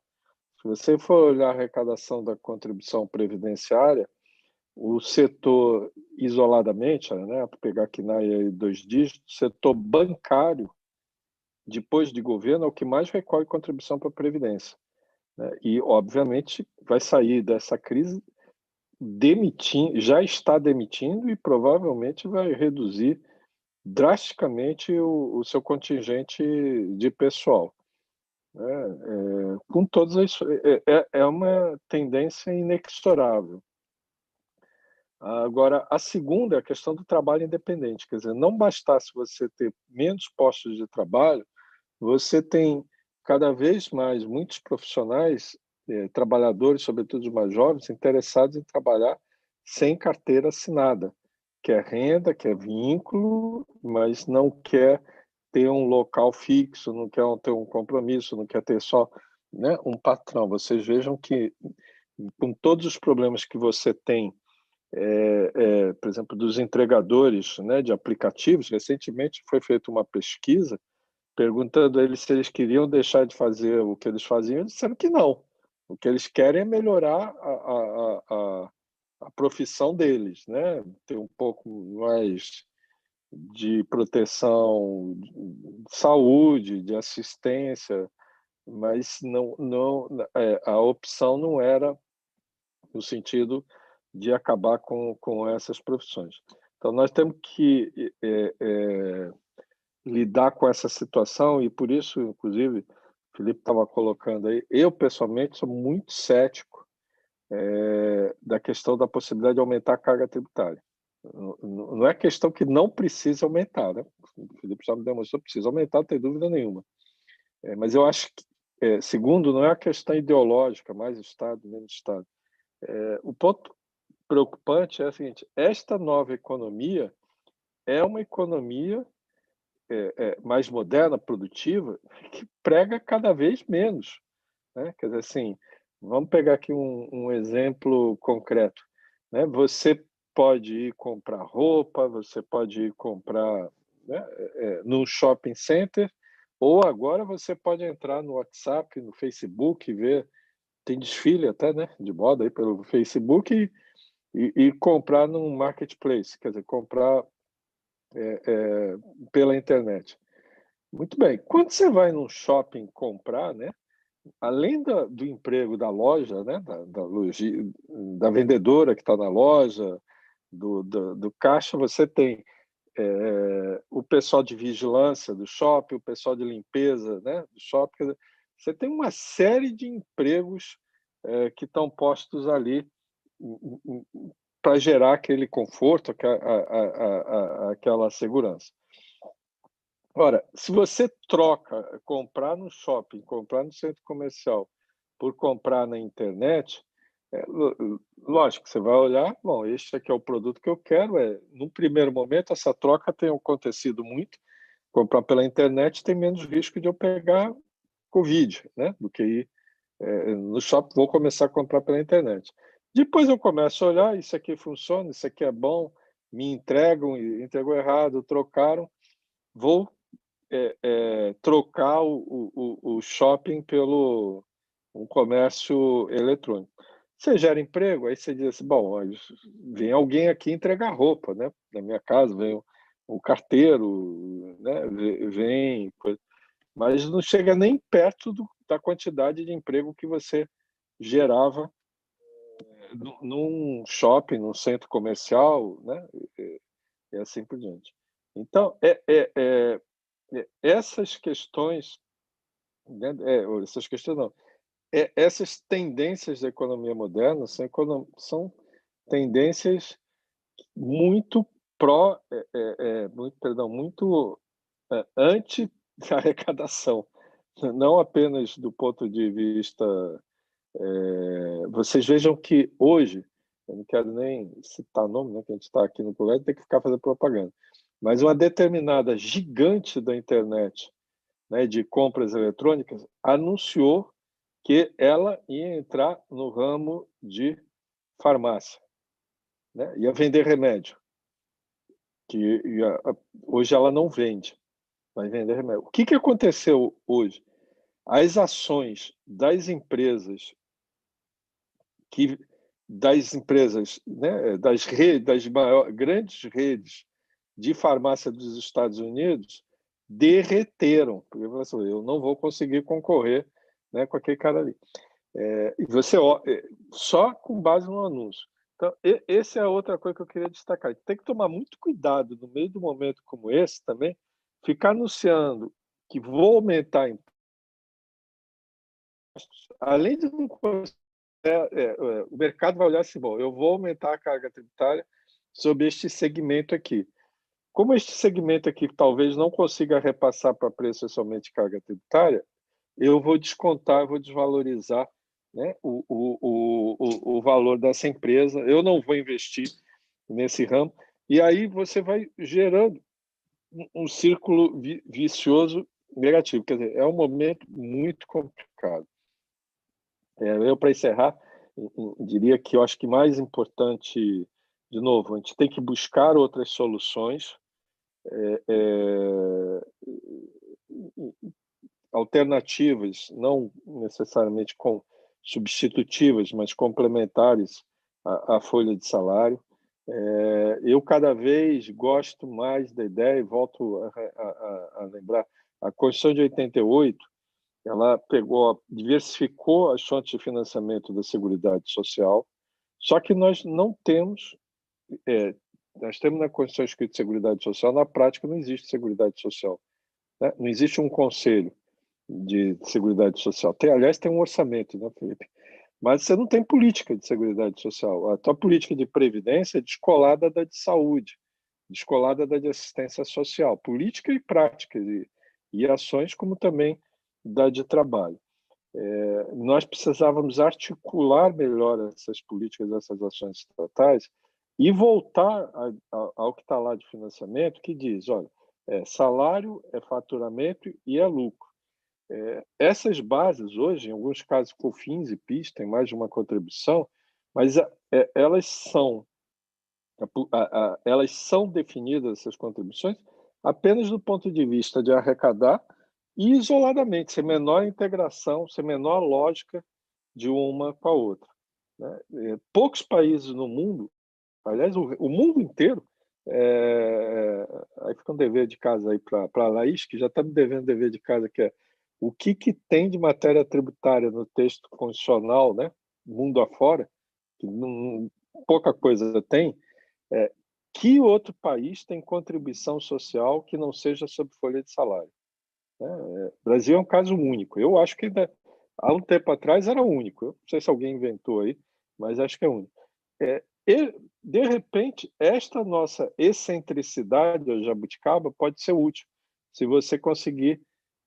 Speaker 5: Se você for olhar a arrecadação da contribuição previdenciária, o setor isoladamente, né, para pegar aqui na 2 dígitos, o setor bancário, depois de governo, é o que mais recolhe contribuição para a Previdência. né? E, obviamente, vai sair dessa crise demitindo, já está demitindo e provavelmente vai reduzir drasticamente o seu contingente de pessoal, né? Com todas as, é uma tendência inexorável. Agora, a segunda é a questão do trabalho independente, quer dizer, não bastasse você ter menos postos de trabalho, você tem cada vez mais muitos profissionais, trabalhadores, sobretudo os mais jovens, interessados em trabalhar sem carteira assinada, quer renda, quer vínculo, mas não quer ter um local fixo, não quer ter um compromisso, não quer ter só, né, um patrão. Vocês vejam que, com todos os problemas que você tem, por exemplo, dos entregadores, né, de aplicativos, recentemente foi feita uma pesquisa perguntando a eles se eles queriam deixar de fazer o que eles faziam, eles disseram que não. O que eles querem é melhorar a profissão deles, né? Ter um pouco mais de proteção, de saúde, de assistência, mas a opção não era no sentido de acabar com essas profissões. Então, nós temos que lidar com essa situação, e por isso, inclusive, o Felipe estava colocando aí, eu, pessoalmente, sou muito cético da questão da possibilidade de aumentar a carga tributária. Não é questão que não precisa aumentar, né? O Felipe já me demonstrou que precisa aumentar, não tem dúvida nenhuma. Mas eu acho que, segundo, não é a questão ideológica, mais Estado, menos Estado. O ponto preocupante é o seguinte: esta nova economia é uma economia mais moderna, produtiva, que prega cada vez menos, né? Quer dizer, assim, vamos pegar aqui um exemplo concreto, né? Você pode ir comprar roupa, você pode ir comprar, né, no shopping center, ou agora você pode entrar no WhatsApp, no Facebook, ver, tem desfile até, né, de moda aí pelo Facebook, e comprar num marketplace, quer dizer, comprar pela internet. Muito bem. Quando você vai num shopping comprar, né, além do emprego da loja, né, da vendedora que está na loja, do caixa, você tem o pessoal de vigilância do shopping, o pessoal de limpeza, né, do shopping. Quer dizer, você tem uma série de empregos que estão postos ali para gerar aquele conforto, aquela segurança. Ora, se você troca comprar no shopping, comprar no centro comercial, por comprar na internet, lógico, você vai olhar, bom, este aqui é o produto que eu quero. No primeiro momento, essa troca tem acontecido muito. Comprar pela internet tem menos risco de eu pegar Covid, né, do que ir no shopping. Vou começar a comprar pela internet. Depois eu começo a olhar, isso aqui funciona, isso aqui é bom, me entregou errado, trocaram, vou trocar o shopping pelo um comércio eletrônico. Você gera emprego, aí você diz assim, bom, vem alguém aqui entregar roupa, né? Na minha casa, vem o carteiro, né? Vem, mas não chega nem perto da quantidade de emprego que você gerava num shopping, num centro comercial, né? E assim por diante. Então, essas questões, né, essas questões não, essas tendências da economia moderna são tendências muito muito anti arrecadação, não apenas do ponto de vista. Vocês vejam que hoje, eu não quero nem citar nome, né, que a gente está aqui no programa, tem que ficar fazendo propaganda, mas uma determinada gigante da internet, né, de compras eletrônicas, anunciou que ela ia entrar no ramo de farmácia, né? Ia vender remédio, que hoje ela não vende, vai vender remédio. O que aconteceu hoje? As ações das empresas né, das grandes redes de farmácia dos Estados Unidos derreteram, porque eu não vou conseguir concorrer, né, com aquele cara ali. E você só com base no anúncio. Então, essa é a outra coisa que eu queria destacar. Tem que tomar muito cuidado no meio de um momento como esse também, ficar anunciando que vou aumentar impostos, além de não o mercado vai olhar assim, bom, eu vou aumentar a carga tributária sobre este segmento aqui. Como este segmento aqui talvez não consiga repassar para preço somente carga tributária, eu vou descontar, vou desvalorizar, né, o valor dessa empresa, eu não vou investir nesse ramo, e aí você vai gerando um círculo vicioso negativo. Quer dizer, é um momento muito complicado. Para encerrar, diria que eu acho que mais importante, de novo, a gente tem que buscar outras soluções, alternativas, não necessariamente substitutivas, mas complementares à folha de salário. Eu cada vez gosto mais da ideia, e volto a lembrar, a Constituição de 88, ela diversificou as fontes de financiamento da Seguridade Social, só que nós não temos, nós temos na Constituição escrito Seguridade Social, na prática não existe Seguridade Social, né? Não existe um conselho de Seguridade Social. Aliás, tem um orçamento, né, Felipe? Mas você não tem política de Seguridade Social. A tua política de previdência é descolada da de saúde, descolada da de assistência social, política e prática, e ações como também da de trabalho. Nós precisávamos articular melhor essas políticas, essas ações estatais e voltar ao que está lá de financiamento, que diz, olha, salário, faturamento e lucro. Essas bases hoje, em alguns casos, COFINS e PIS têm mais de uma contribuição, mas elas são definidas, essas contribuições, apenas do ponto de vista de arrecadar e isoladamente, sem menor integração, sem menor lógica de uma com a outra, né? Poucos países no mundo, aliás, o mundo inteiro, aí fica um dever de casa aí para a Laís, que já está me devendo dever de casa, que é o que tem de matéria tributária no texto constitucional, né, mundo afora, que pouca coisa tem, que outro país tem contribuição social que não seja sob folha de salário? O Brasil é um caso único. Eu acho que há um tempo atrás era único. Eu não sei se alguém inventou aí, mas acho que é único. E, de repente, esta nossa excentricidade ao jabuticaba pode ser útil, se você conseguir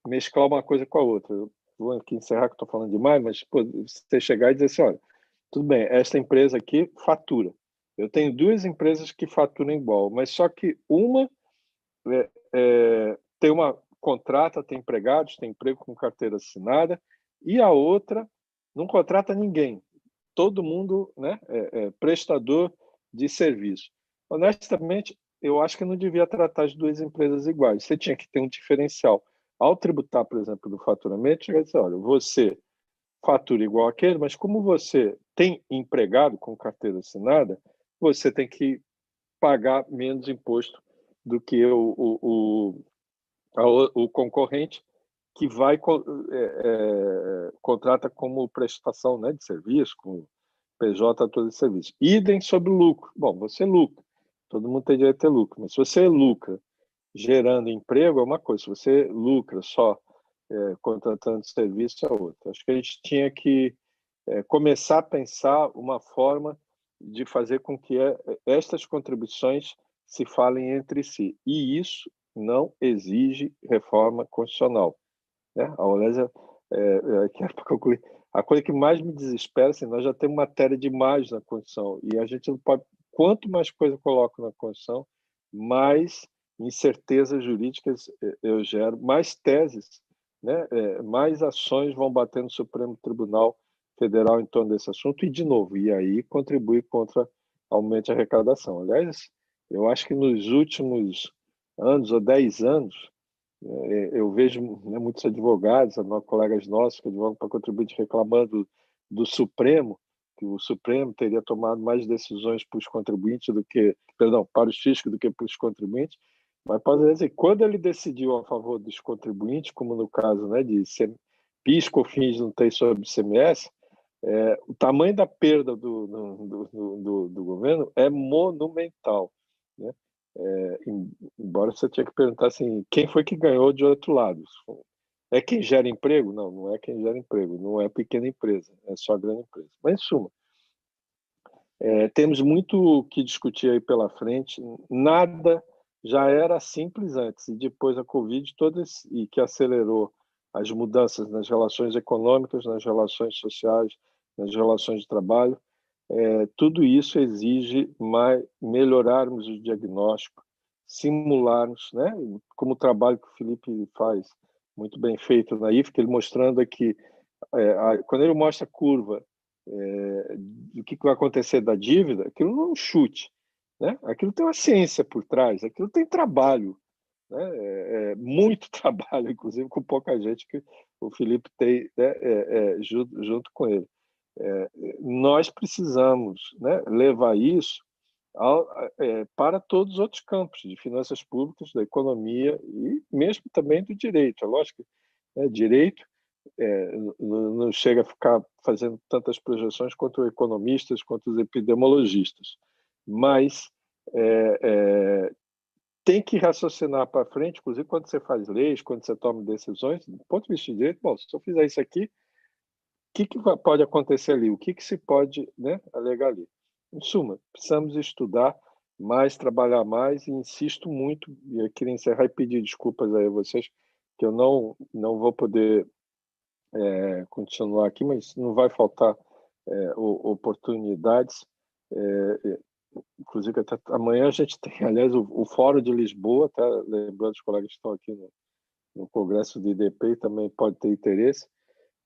Speaker 5: mesclar uma coisa com a outra. Eu vou aqui encerrar, que estou falando demais, mas você chegar e dizer assim, olha, tudo bem, esta empresa aqui fatura. Eu tenho duas empresas que faturam igual, mas só que uma tem uma contrata, tem empregados, tem emprego com carteira assinada, e a outra não contrata ninguém. Todo mundo, né, prestador de serviço. Honestamente, eu acho que não devia tratar as duas empresas iguais. Você tinha que ter um diferencial. Ao tributar, por exemplo, do faturamento, chega a dizer, olha, você fatura igual aquele, mas como você tem empregado com carteira assinada, você tem que pagar menos imposto do que o concorrente que vai contrata como prestação, né, de serviço, com PJ todo de serviço. Idem sobre o lucro. Bom, você lucra. Todo mundo tem direito a ter lucro. Mas se você lucra gerando emprego, é uma coisa. Se você lucra só contratando serviço, é outra. Acho que a gente tinha que começar a pensar uma forma de fazer com que estas contribuições se falem entre si. E isso não exige reforma constitucional, né? A Olésia, quero concluir, a coisa que mais me desespera, assim, nós já temos matéria demais na Constituição, e a gente não pode, quanto mais coisa eu coloco na Constituição, mais incertezas jurídicas eu gero, mais teses, né? Mais ações vão bater no Supremo Tribunal Federal em torno desse assunto, e de novo, e aí contribui contra aumento de arrecadação. Aliás, eu acho que nos últimos anos, ou 10 anos, eu vejo, né, muitos advogados, colegas nossos que advogam para contribuinte reclamando do Supremo, que o Supremo teria tomado mais decisões para os contribuintes para os fiscos do que para os contribuintes, mas pode dizer, quando ele decidiu a favor dos contribuintes, como no caso, né, de PIS, COFINS não tem sobre ICMS, O tamanho da perda do governo é monumental, né? Embora você tenha que perguntar assim, quem foi que ganhou de outro lado? É quem gera emprego? Não, não é quem gera emprego, não é pequena empresa, é só grande empresa. Mas, em suma, temos muito que discutir aí pela frente. Nada já era simples antes, e depois da Covid, e que acelerou as mudanças nas relações econômicas, nas relações sociais, nas relações de trabalho. Tudo isso exige melhorarmos o diagnóstico, simularmos, né? Como o trabalho que o Felipe faz, muito bem feito na IFC, ele mostrando aqui, quando ele mostra a curva do que vai acontecer da dívida, aquilo não é um chute, né? Aquilo tem uma ciência por trás, aquilo tem trabalho, né? Muito trabalho, inclusive com pouca gente que o Felipe tem, né? Junto com ele. Nós precisamos, né, levar isso para todos os outros campos, de finanças públicas, da economia e mesmo também do direito. É lógico que, né, direito não chega a ficar fazendo tantas projeções quanto economistas, quanto os epidemiologistas, mas tem que raciocinar para frente, inclusive quando você faz leis, quando você toma decisões, do ponto de vista de direito, bom, se eu fizer isso aqui, o que pode acontecer ali? O que se pode, né, alegar ali? Em suma, precisamos estudar mais, trabalhar mais, e insisto muito, e eu queria encerrar e pedir desculpas aí a vocês, que eu não vou poder continuar aqui, mas não vai faltar oportunidades. Inclusive, até amanhã a gente tem, aliás, o Fórum de Lisboa, tá? Lembrando os colegas que estão aqui no Congresso de IDP e também pode ter interesse,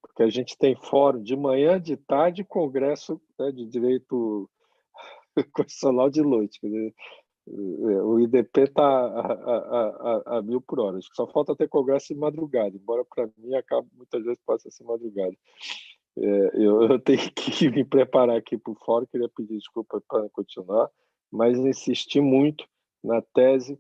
Speaker 5: porque a gente tem fórum de manhã, de tarde, congresso, né, de direito constitucional de noite. Quer dizer, o IDP está a 1000 por hora. Acho que só falta ter congresso de madrugada, embora para mim muitas vezes possa ser madrugada. Eu tenho que me preparar aqui para o fórum, queria pedir desculpa para continuar, mas insisti muito na tese,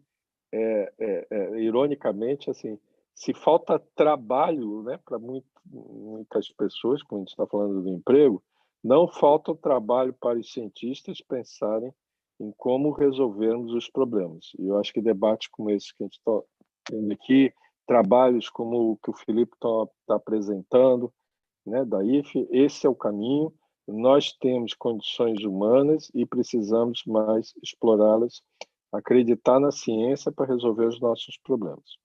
Speaker 5: ironicamente, assim, se falta trabalho, né, para muitas pessoas, quando a gente está falando do emprego, não falta trabalho para os cientistas pensarem em como resolvermos os problemas. E eu acho que debates como esse que a gente está tendo aqui, trabalhos como o que o Felipe está apresentando, né, da IFE, esse é o caminho. Nós temos condições humanas e precisamos mais explorá-las, acreditar na ciência para resolver os nossos problemas.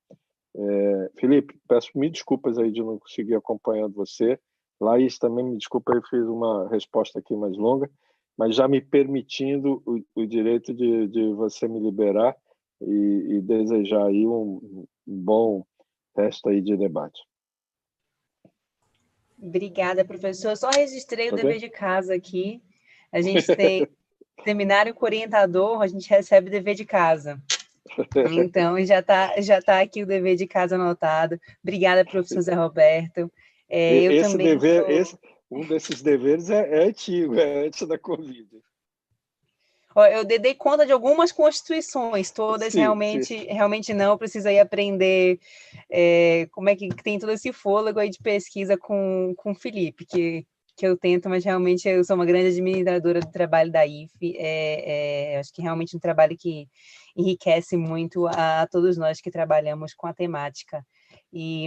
Speaker 5: Felipe, peço mil desculpas aí de não conseguir acompanhar você. Laís, também me desculpa, eu fiz uma resposta aqui mais longa, mas já me permitindo o direito de você me liberar e desejar aí um bom resto aí de debate.
Speaker 4: Obrigada, professor. Só registrei o dever de casa aqui. A gente tem seminário com orientador, a gente recebe dever de casa. Então, já tá aqui o dever de casa anotado. Obrigada, professor Zé Roberto.
Speaker 5: Um desses deveres é antigo, é antes da Covid.
Speaker 4: Eu dei conta de algumas constituições, todas realmente não, eu preciso aí aprender como é que tem todo esse fôlego aí de pesquisa com o Felipe, que eu tento, mas realmente eu sou uma grande admiradora do trabalho da IFE, acho que realmente é um trabalho que enriquece muito a todos nós que trabalhamos com a temática. E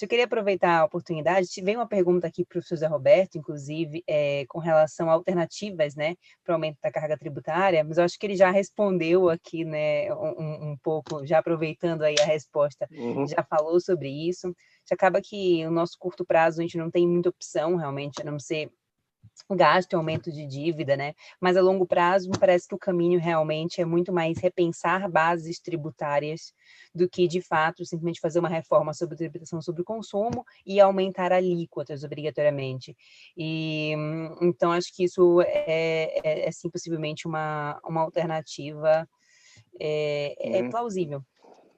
Speaker 4: eu queria aproveitar a oportunidade, veio uma pergunta aqui para o professor Zé Roberto, inclusive, com relação a alternativas, né, para o aumento da carga tributária, mas eu acho que ele já respondeu aqui, né, um pouco, já aproveitando aí a resposta, já falou sobre isso. Já acaba que no nosso curto prazo a gente não tem muita opção, realmente, a não ser gasto e aumento de dívida, né? Mas a longo prazo, me parece que o caminho realmente é muito mais repensar bases tributárias do que, de fato, simplesmente fazer uma reforma sobre tributação sobre o consumo e aumentar alíquotas obrigatoriamente. E então acho que isso sim, possivelmente uma alternativa plausível.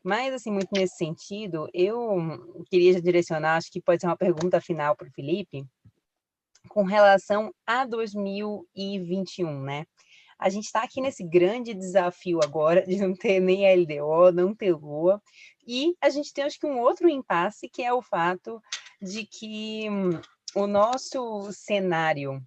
Speaker 4: Mas, assim, muito nesse sentido, eu queria já direcionar, acho que pode ser uma pergunta final para o Felipe, com relação a 2021, né? A gente está aqui nesse grande desafio agora de não ter nem LDO, não ter LOA, e a gente tem, acho que, um outro impasse, que é o fato de que o nosso cenário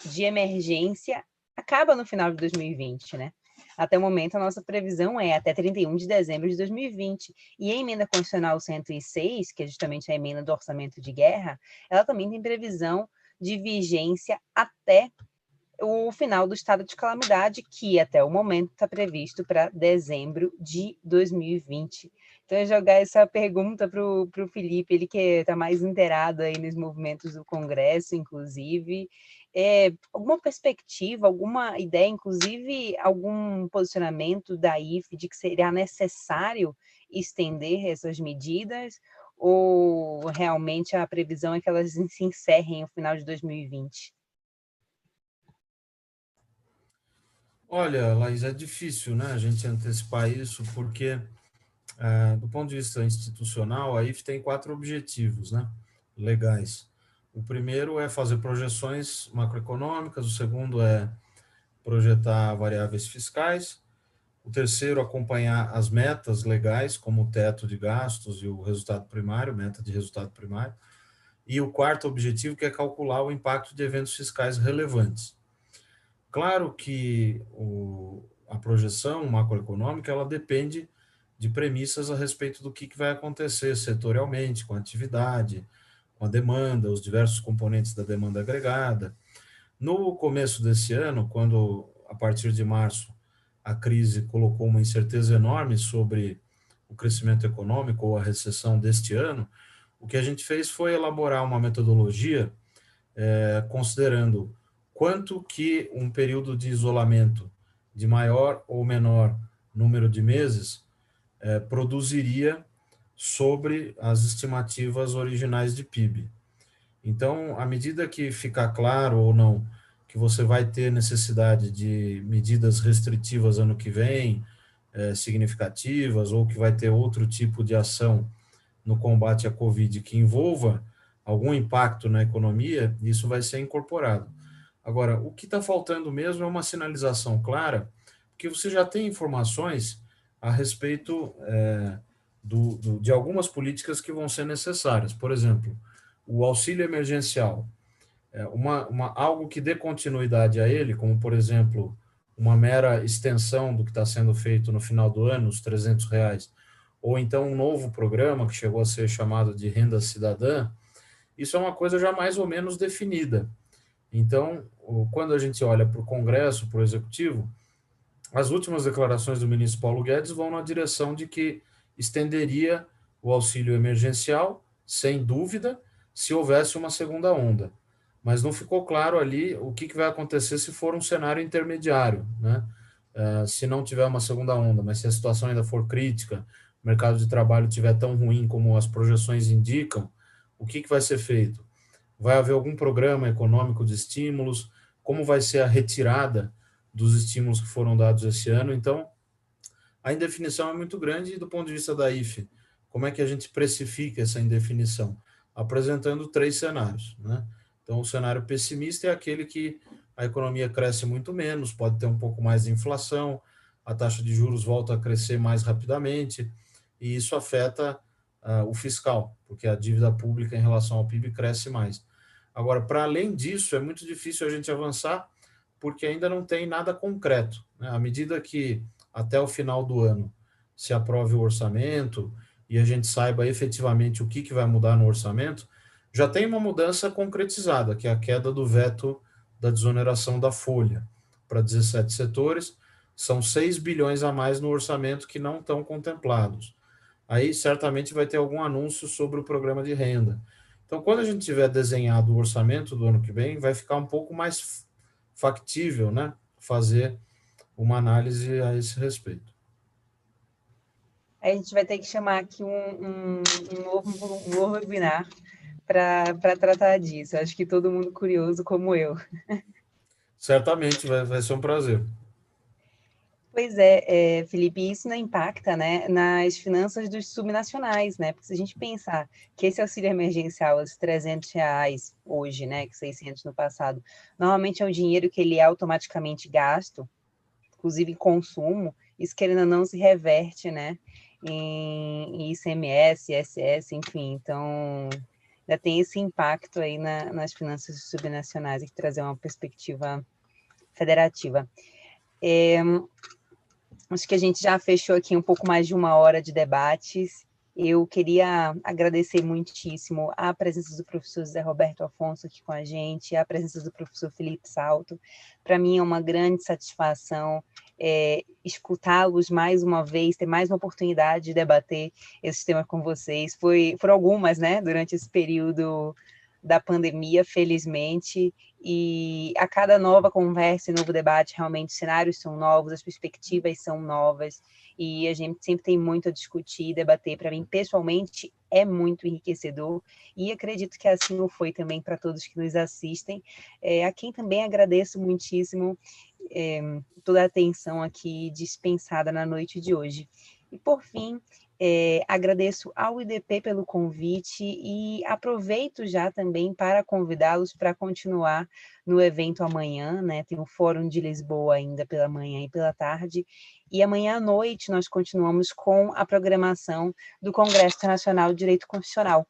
Speaker 4: de emergência acaba no final de 2020, né? Até o momento, a nossa previsão é até 31 de dezembro de 2020. E a emenda constitucional 106, que é justamente a emenda do orçamento de guerra, ela também tem previsão de vigência até o final do estado de calamidade, que até o momento está previsto para dezembro de 2020. Então, eu jogar essa pergunta para o Felipe, ele que está mais inteirado aí nos movimentos do Congresso, inclusive, alguma perspectiva, alguma ideia, inclusive algum posicionamento da IFE de que seria necessário estender essas medidas, ou realmente a previsão é que elas se encerrem no final de 2020?
Speaker 6: Olha, Laís, é difícil, né, a gente antecipar isso, porque, do ponto de vista institucional, a IFE tem 4 objetivos, né, legais. O primeiro é fazer projeções macroeconômicas, o segundo é projetar variáveis fiscais, o terceiro, acompanhar as metas legais, como o teto de gastos e o resultado primário, meta de resultado primário, e o quarto objetivo, que é calcular o impacto de eventos fiscais relevantes. Claro que a projeção macroeconômica ela depende de premissas a respeito do que vai acontecer setorialmente, com a atividade, com a demanda, os diversos componentes da demanda agregada. No começo desse ano, quando, a partir de março, a crise colocou uma incerteza enorme sobre o crescimento econômico ou a recessão deste ano, o que a gente fez foi elaborar uma metodologia considerando quanto que um período de isolamento de maior ou menor número de meses produziria sobre as estimativas originais de PIB. Então, à medida que ficar claro ou não que você vai ter necessidade de medidas restritivas ano que vem, significativas, ou que vai ter outro tipo de ação no combate à Covid que envolva algum impacto na economia, isso vai ser incorporado. Agora, o que está faltando mesmo é uma sinalização clara, porque você já tem informações a respeito de algumas políticas que vão ser necessárias. Por exemplo, o auxílio emergencial. Algo que dê continuidade a ele, como, por exemplo, uma mera extensão do que está sendo feito no final do ano, os R$300, ou então um novo programa que chegou a ser chamado de Renda Cidadã, isso é uma coisa já mais ou menos definida. Então, quando a gente olha para o Congresso, para o Executivo, as últimas declarações do ministro Paulo Guedes vão na direção de que estenderia o auxílio emergencial, sem dúvida, se houvesse uma segunda onda. Mas não ficou claro ali o que vai acontecer se for um cenário intermediário, né? Se não tiver uma segunda onda, mas se a situação ainda for crítica, o mercado de trabalho estiver tão ruim como as projeções indicam, o que vai ser feito? Vai haver algum programa econômico de estímulos? Como vai ser a retirada dos estímulos que foram dados esse ano? Então, a indefinição é muito grande e do ponto de vista da IFE, como é que a gente precifica essa indefinição? Apresentando 3 cenários, né? Então, o cenário pessimista é aquele que a economia cresce muito menos, pode ter um pouco mais de inflação, a taxa de juros volta a crescer mais rapidamente, e isso afeta o fiscal, porque a dívida pública em relação ao PIB cresce mais. Agora, para além disso, é muito difícil a gente avançar, porque ainda não tem nada concreto, né? À medida que, até o final do ano, se aprove o orçamento e a gente saiba efetivamente o que vai mudar no orçamento, já tem uma mudança concretizada, que é a queda do veto da desoneração da folha para 17 setores. São 6 bilhões a mais no orçamento que não estão contemplados. Aí, certamente, vai ter algum anúncio sobre o programa de renda. Então, quando a gente tiver desenhado o orçamento do ano que vem, vai ficar um pouco mais factível, né, fazer uma análise a esse respeito.
Speaker 4: A gente vai ter que chamar aqui um novo webinar para tratar disso. Acho que todo mundo curioso como eu.
Speaker 6: Certamente vai ser um prazer.
Speaker 4: Pois é, Felipe, isso não impacta, né, nas finanças dos subnacionais, né? Porque se a gente pensar que esse auxílio emergencial, os R$300 hoje, né, que 600 no passado, normalmente é um dinheiro que ele é automaticamente gasto, inclusive em consumo, isso querendo ou não se reverte, né, em ICMS, ISS, enfim. Então, ainda tem esse impacto aí nas finanças subnacionais e trazer uma perspectiva federativa. Acho que a gente já fechou aqui um pouco mais de 1 hora de debates. Eu queria agradecer muitíssimo a presença do professor José Roberto Afonso aqui com a gente, a presença do professor Felipe Salto. Para mim é uma grande satisfação escutá-los mais uma vez, ter mais uma oportunidade de debater esse tema com vocês. Foram algumas, né, durante esse período da pandemia, felizmente, e a cada nova conversa e novo debate, realmente os cenários são novos, as perspectivas são novas, e a gente sempre tem muito a discutir e debater. Para mim, pessoalmente, é muito enriquecedor, e acredito que assim o foi também para todos que nos assistem, a quem também agradeço muitíssimo toda a atenção aqui dispensada na noite de hoje. E, por fim, agradeço ao IDP pelo convite e aproveito já também para convidá-los para continuar no evento amanhã, né? Tem o Fórum de Lisboa ainda pela manhã e pela tarde, e amanhã à noite nós continuamos com a programação do Congresso Internacional de Direito Constitucional.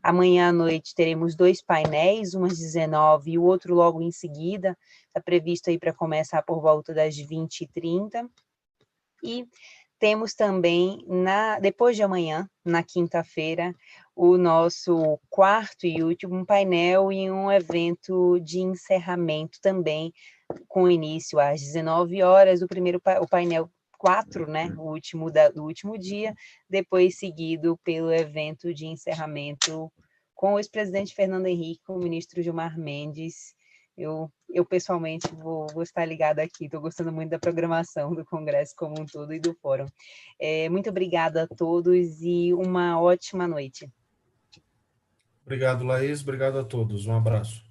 Speaker 4: Amanhã à noite teremos 2 painéis, um às 19 e o outro logo em seguida, está previsto aí para começar por volta das 20h30, e temos também, depois de amanhã, na quinta-feira, o nosso 4º e último painel e um evento de encerramento também, com início às 19 horas, o painel 4, né, o último do último dia, depois seguido pelo evento de encerramento com o ex-presidente Fernando Henrique, com o ministro Gilmar Mendes. Eu pessoalmente vou estar ligada aqui, estou gostando muito da programação do Congresso como um todo e do Fórum. Muito obrigada a todos e uma ótima noite.
Speaker 6: Obrigado, Laís. Obrigado a todos. Um abraço.